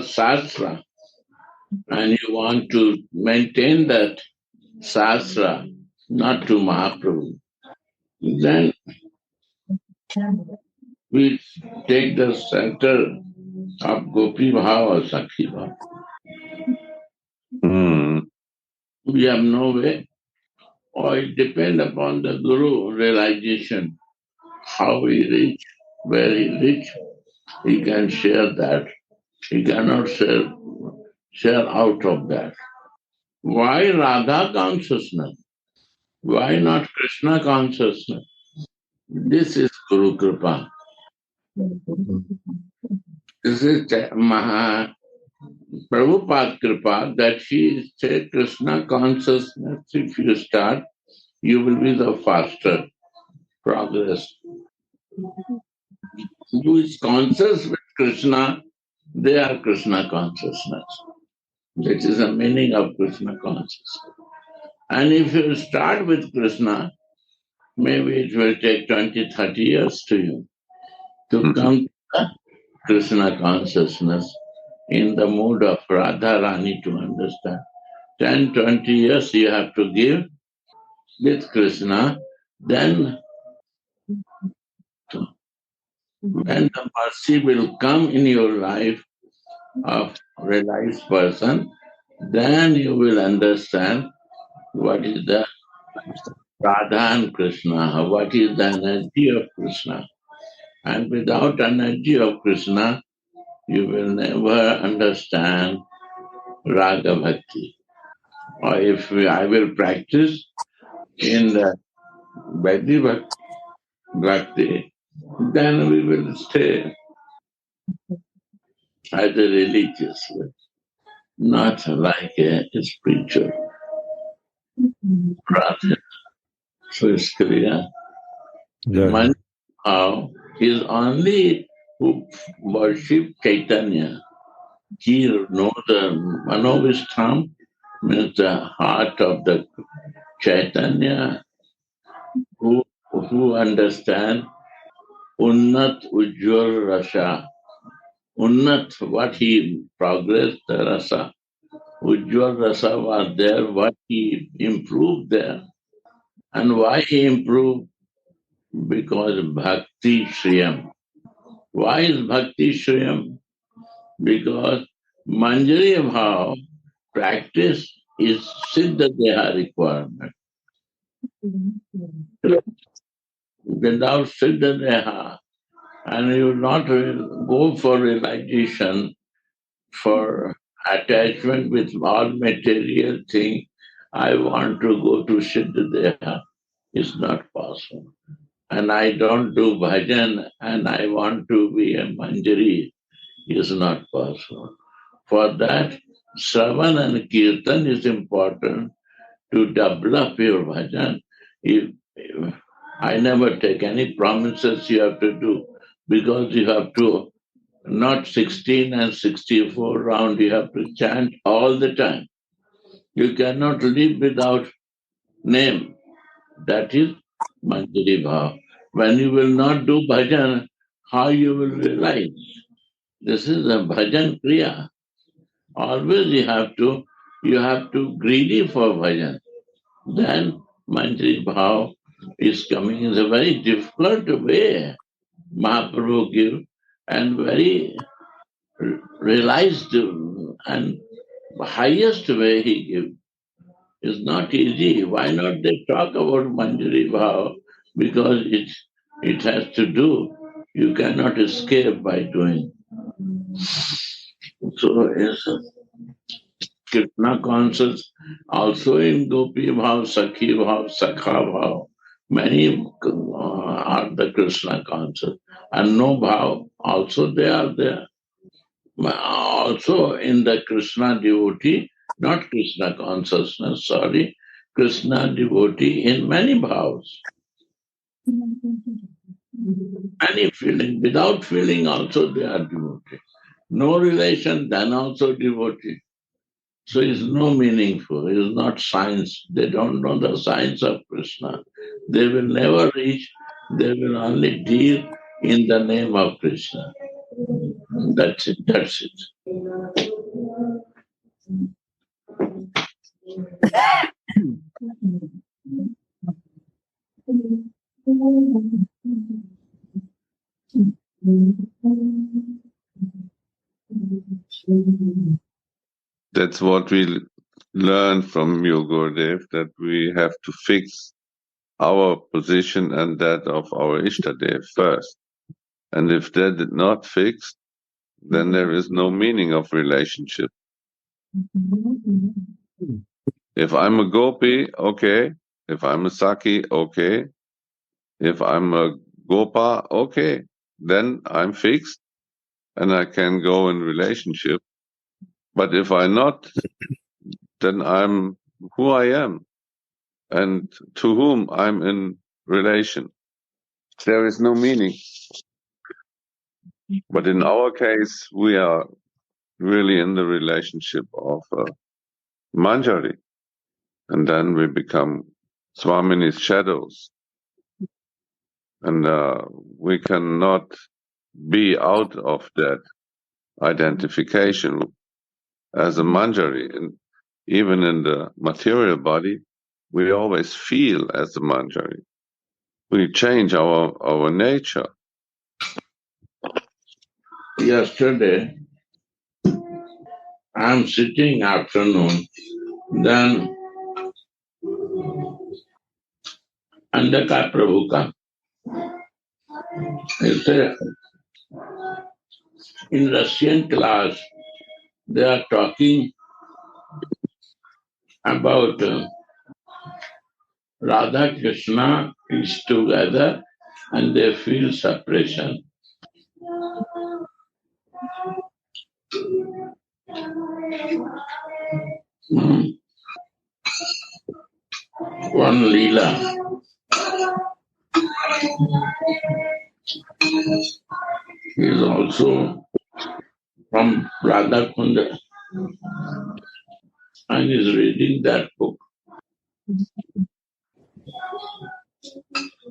Shastra and you want to maintain that Shastra, not to Mahaprabhu, then we take the center of Gopi Bhav or Sakhi Bhav. We have no way, or it depends upon the Guru realization, how he reach, where he reach, he can share that. He cannot share out of that. Why Radha consciousness? Why not Krishna consciousness? This is Guru Kripa. This is Prabhupada Kripa that she said Krishna consciousness. If you start, you will be the faster progress. Who is conscious with Krishna, they are Krishna consciousness. That is the meaning of Krishna consciousness. And if you start with Krishna, maybe it will take 20, 30 years to you to come to Krishna consciousness in the mood of Radha Rani to understand. 10, 20 years you have to give with Krishna, then when the mercy will come in your life of realized person, then you will understand what is the Radha and Krishna, what is the energy of Krishna. And without energy of Krishna, you will never understand Raga Bhakti. Or if I will practice in the Vaidhi Bhakti, then we will stay as a religious way, not like a spiritual. So it's clear. Manjari is only who worship Chaitanya. He knows the Manovishtham, means the heart of the Chaitanya, who understand Unnat Ujjwal Rasa. Unnat, what he progressed, the Rasa. Ujjwal Rasa was there, what he improved there. And why he improved? Because Bhakti Shriyam. Why is Bhakti Shriyam? Because Manjari Bhav practice is Siddha Deha requirement. Without Siddha Deha, and you will not go for realization, for attachment with all material thing. I want to go to Siddhadeha. It's not possible. And I don't do bhajan and I want to be a manjari. Is not possible. For that, Shravan and Kirtan is important to develop your bhajan. If I never take any promises you have to do, because you have to, not 16 and 64 round, you have to chant all the time. You cannot live without name. That is Manjari Bhav. When you will not do bhajan, how you will realize? This is a bhajan kriya. Always you have to greedy for bhajan. Then Manjari Bhav is coming in a very difficult way. Mahaprabhu give and very realized and highest way he give. It's not easy. Why not they talk about Manjari Bhav? Because it has to do. You cannot escape by doing. So yes, Krishna conscious also in Gopi Bhav, Sakhi Bhav, Sakha Bhav. Many are the Krishna conscious. And no Bhav, also they are there. Also in the Krishna devotee, not Krishna consciousness, sorry, Krishna devotee in many bhavs. Any feeling, without feeling also they are devotee. No relation, then also devotee. So it's no meaningful, it's not science. They don't know the science of Krishna. They will never reach, they will only deal in the name of Krishna. That's it, that's it. That's what we learned from you, Gurudev, that we have to fix our position and that of our Ishtadev first. And if that is not fixed, then there is no meaning of relationship. If I'm a gopi, okay. If I'm a Saki, okay. If I'm a Gopa, okay. Then I'm fixed and I can go in relationship. But if I'm not, then I'm who I am and to whom I'm in relation. There is no meaning. But in our case, we are really in the relationship of Manjari. And then we become Swamini's shadows. And we cannot be out of that identification as a Manjari. And even in the material body, we always feel as a Manjari. We change our nature. Yesterday, I'm sitting afternoon, then Andaka Prabhu comes. He said, in Russian class, they are talking about Radha Krishna is together and they feel separation. One Leela. He is also from Radha Kunda and is reading that book.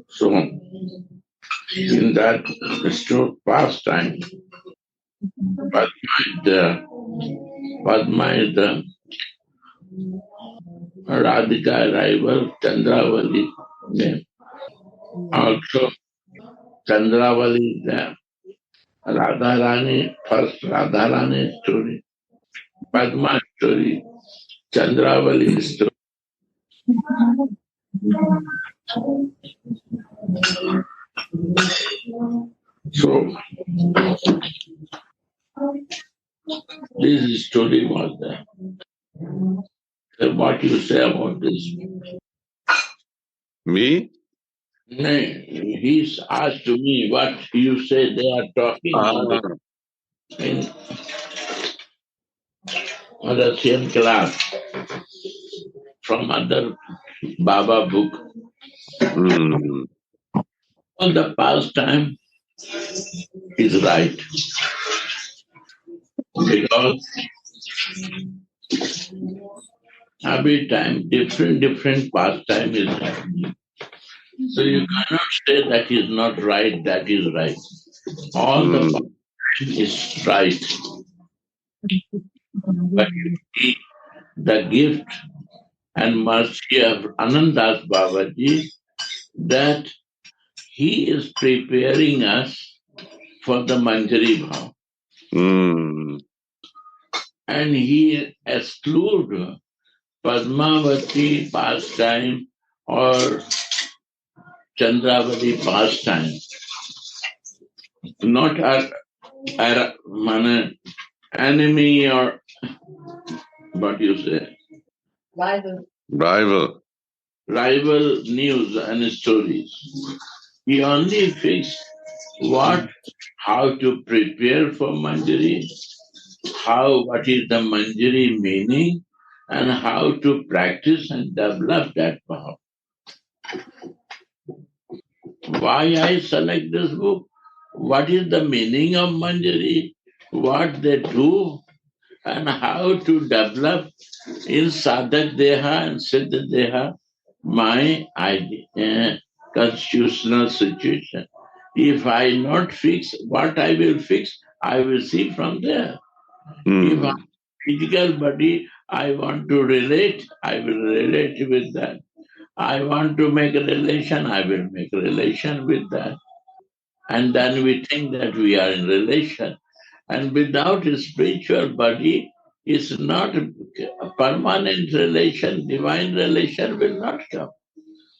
So, in that pastime, Padma is the Radhika rival, Chandravali name. Also, Chandravali is there. Radharani, first Radharani story, Padma story, Chandravali story. So, this story was there. So what you say about this? Me? No, he's asked to me what you say they are talking in the same class from other Baba book. Mm. All the past time is right. Because every time different pastime is happening. So you cannot say that is not right, that is right. All the pastime is right. But you see the gift and mercy of Anandas Babaji that he is preparing us for the Manjari Bhav. Mm. And he exclude Padmavati pastime or Chandravati pastime. Not our enemy or what you say? Rival. Rival news and stories. He only fixed how to prepare for Manjari, what is the Manjari meaning, and how to practice and develop that power. Why I select this book? What is the meaning of Manjari? What they do, and how to develop in Sadhak Deha and Siddha Deha my constitutional situation. If I not fix what I will fix, I will see from there. If I physical body, I want to relate, I will relate with that. I want to make a relation, I will make a relation with that. And then we think that we are in relation. And without a spiritual body, it's not a permanent relation, divine relation will not come.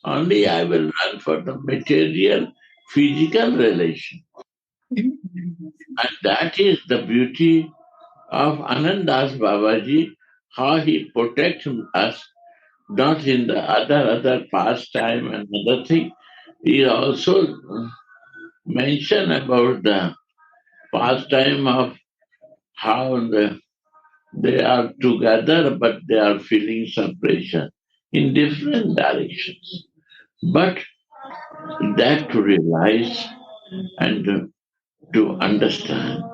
Only I will run for the material, physical relation. And that is the beauty of Anandas Babaji, how he protects us, not in the other pastime and other thing. He also mentioned about the pastime of how they are together, but they are feeling separation in different directions. But that to realize and to understand,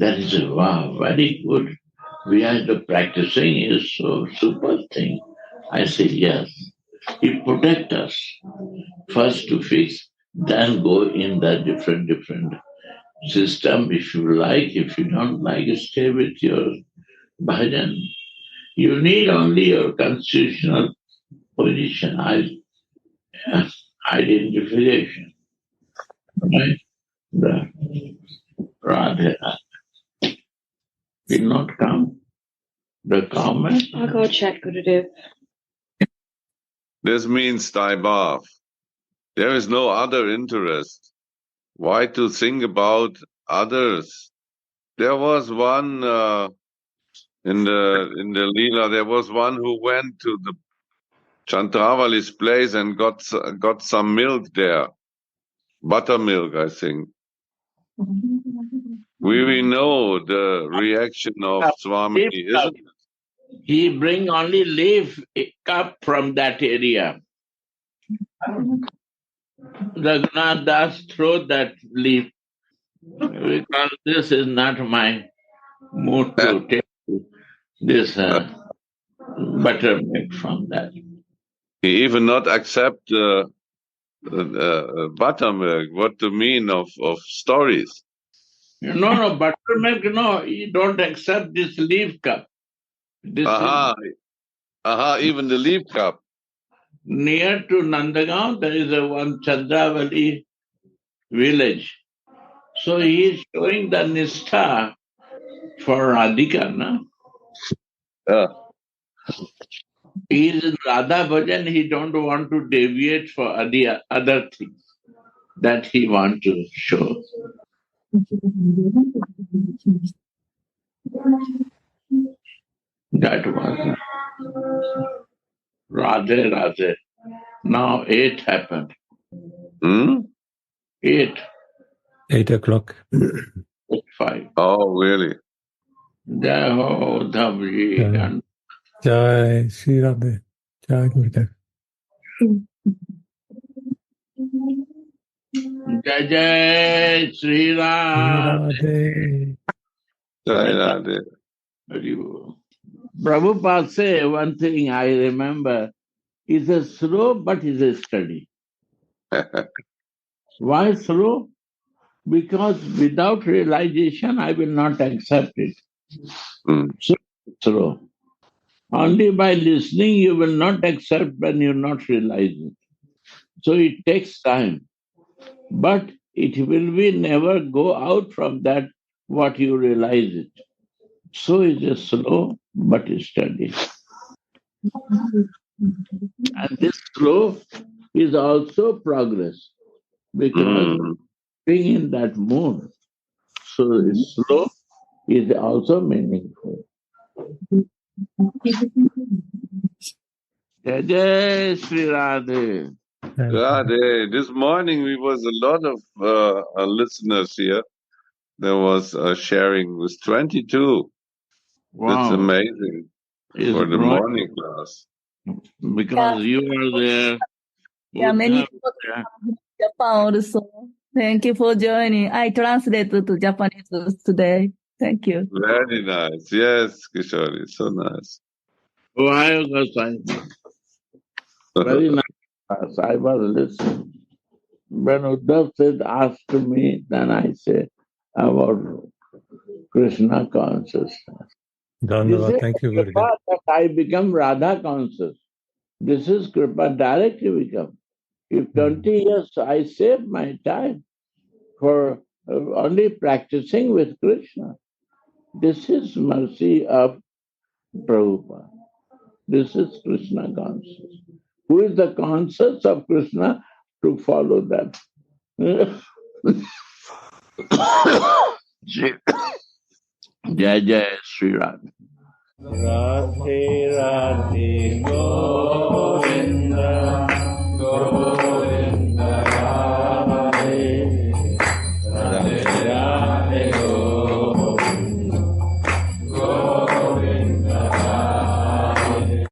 that is wow, very good. We are the practicing is so super thing. I say yes. He protect us. First to fix, then go in the different system. If you like, if you don't like, stay with your bhajan. You need only your constitutional position, identification. Right? The Radha did not come. The comment. I'll go check Gurudev. This means Daibhav. There is no other interest. Why to think about others? There was one in the Leela. There was one who went to the Chandravali's place and got some milk there, buttermilk, I think. We know the reaction of Swami, isn't it? He bring only leaf cup from that area. Raghunath Das throw that leaf because this is not my mood to take this buttermilk from that. He even not accept buttermilk. What the mean of stories? No, buttermilk, no, you don't accept this leaf cup. This is even the leaf cup. near to Nandagaon, there is a one Chandravali village. So he is showing the Nistha for Radhika, no? He is in Radha Bhajan, he don't want to deviate for other things that he want to show. That was Radhe Radhe. Now 8 happened. 8. 8 o'clock. 5. Oh, really? Jai Ho Dhamji. Yeah. Jai Shri Radhe. Jai Gurudev. Jai Jai Sri Radhe. Jai Radhe. Prabhupada say one thing I remember, it's a slow but it's a study. Why slow? Because without realization I will not accept it. So slow. Only by listening you will not accept when you not realize it. So it takes time. But it will be never go out from that what you realize it. So it is slow but steady. And this slow is also progress because being in that mood. So slow is also meaningful. Jai Jai Sri Radhe. Radhe. This morning we was a lot of listeners here. There was sharing with 22. Wow. That's amazing It's for the growing. morning class. Because you are there. Yeah, many Uddhav people there. from Japan also. Thank you for joining. I translated to Japanese today. Thank you. Very nice. Yes, Kishori. So nice. Ohio Gosai. Very nice. I was listening. When Uddhav said, ask me, then I said about Krishna consciousness. This is Thank you, Kripa Gurudev. that I become Radha conscious. This is Kripa directly become. If 20 years I save my time for only practicing with Krishna. This is mercy of Prabhupada. This is Krishna conscious. Who is the conscious of Krishna to follow that? Jai Jai Sri Radha. Radhe Radhe Go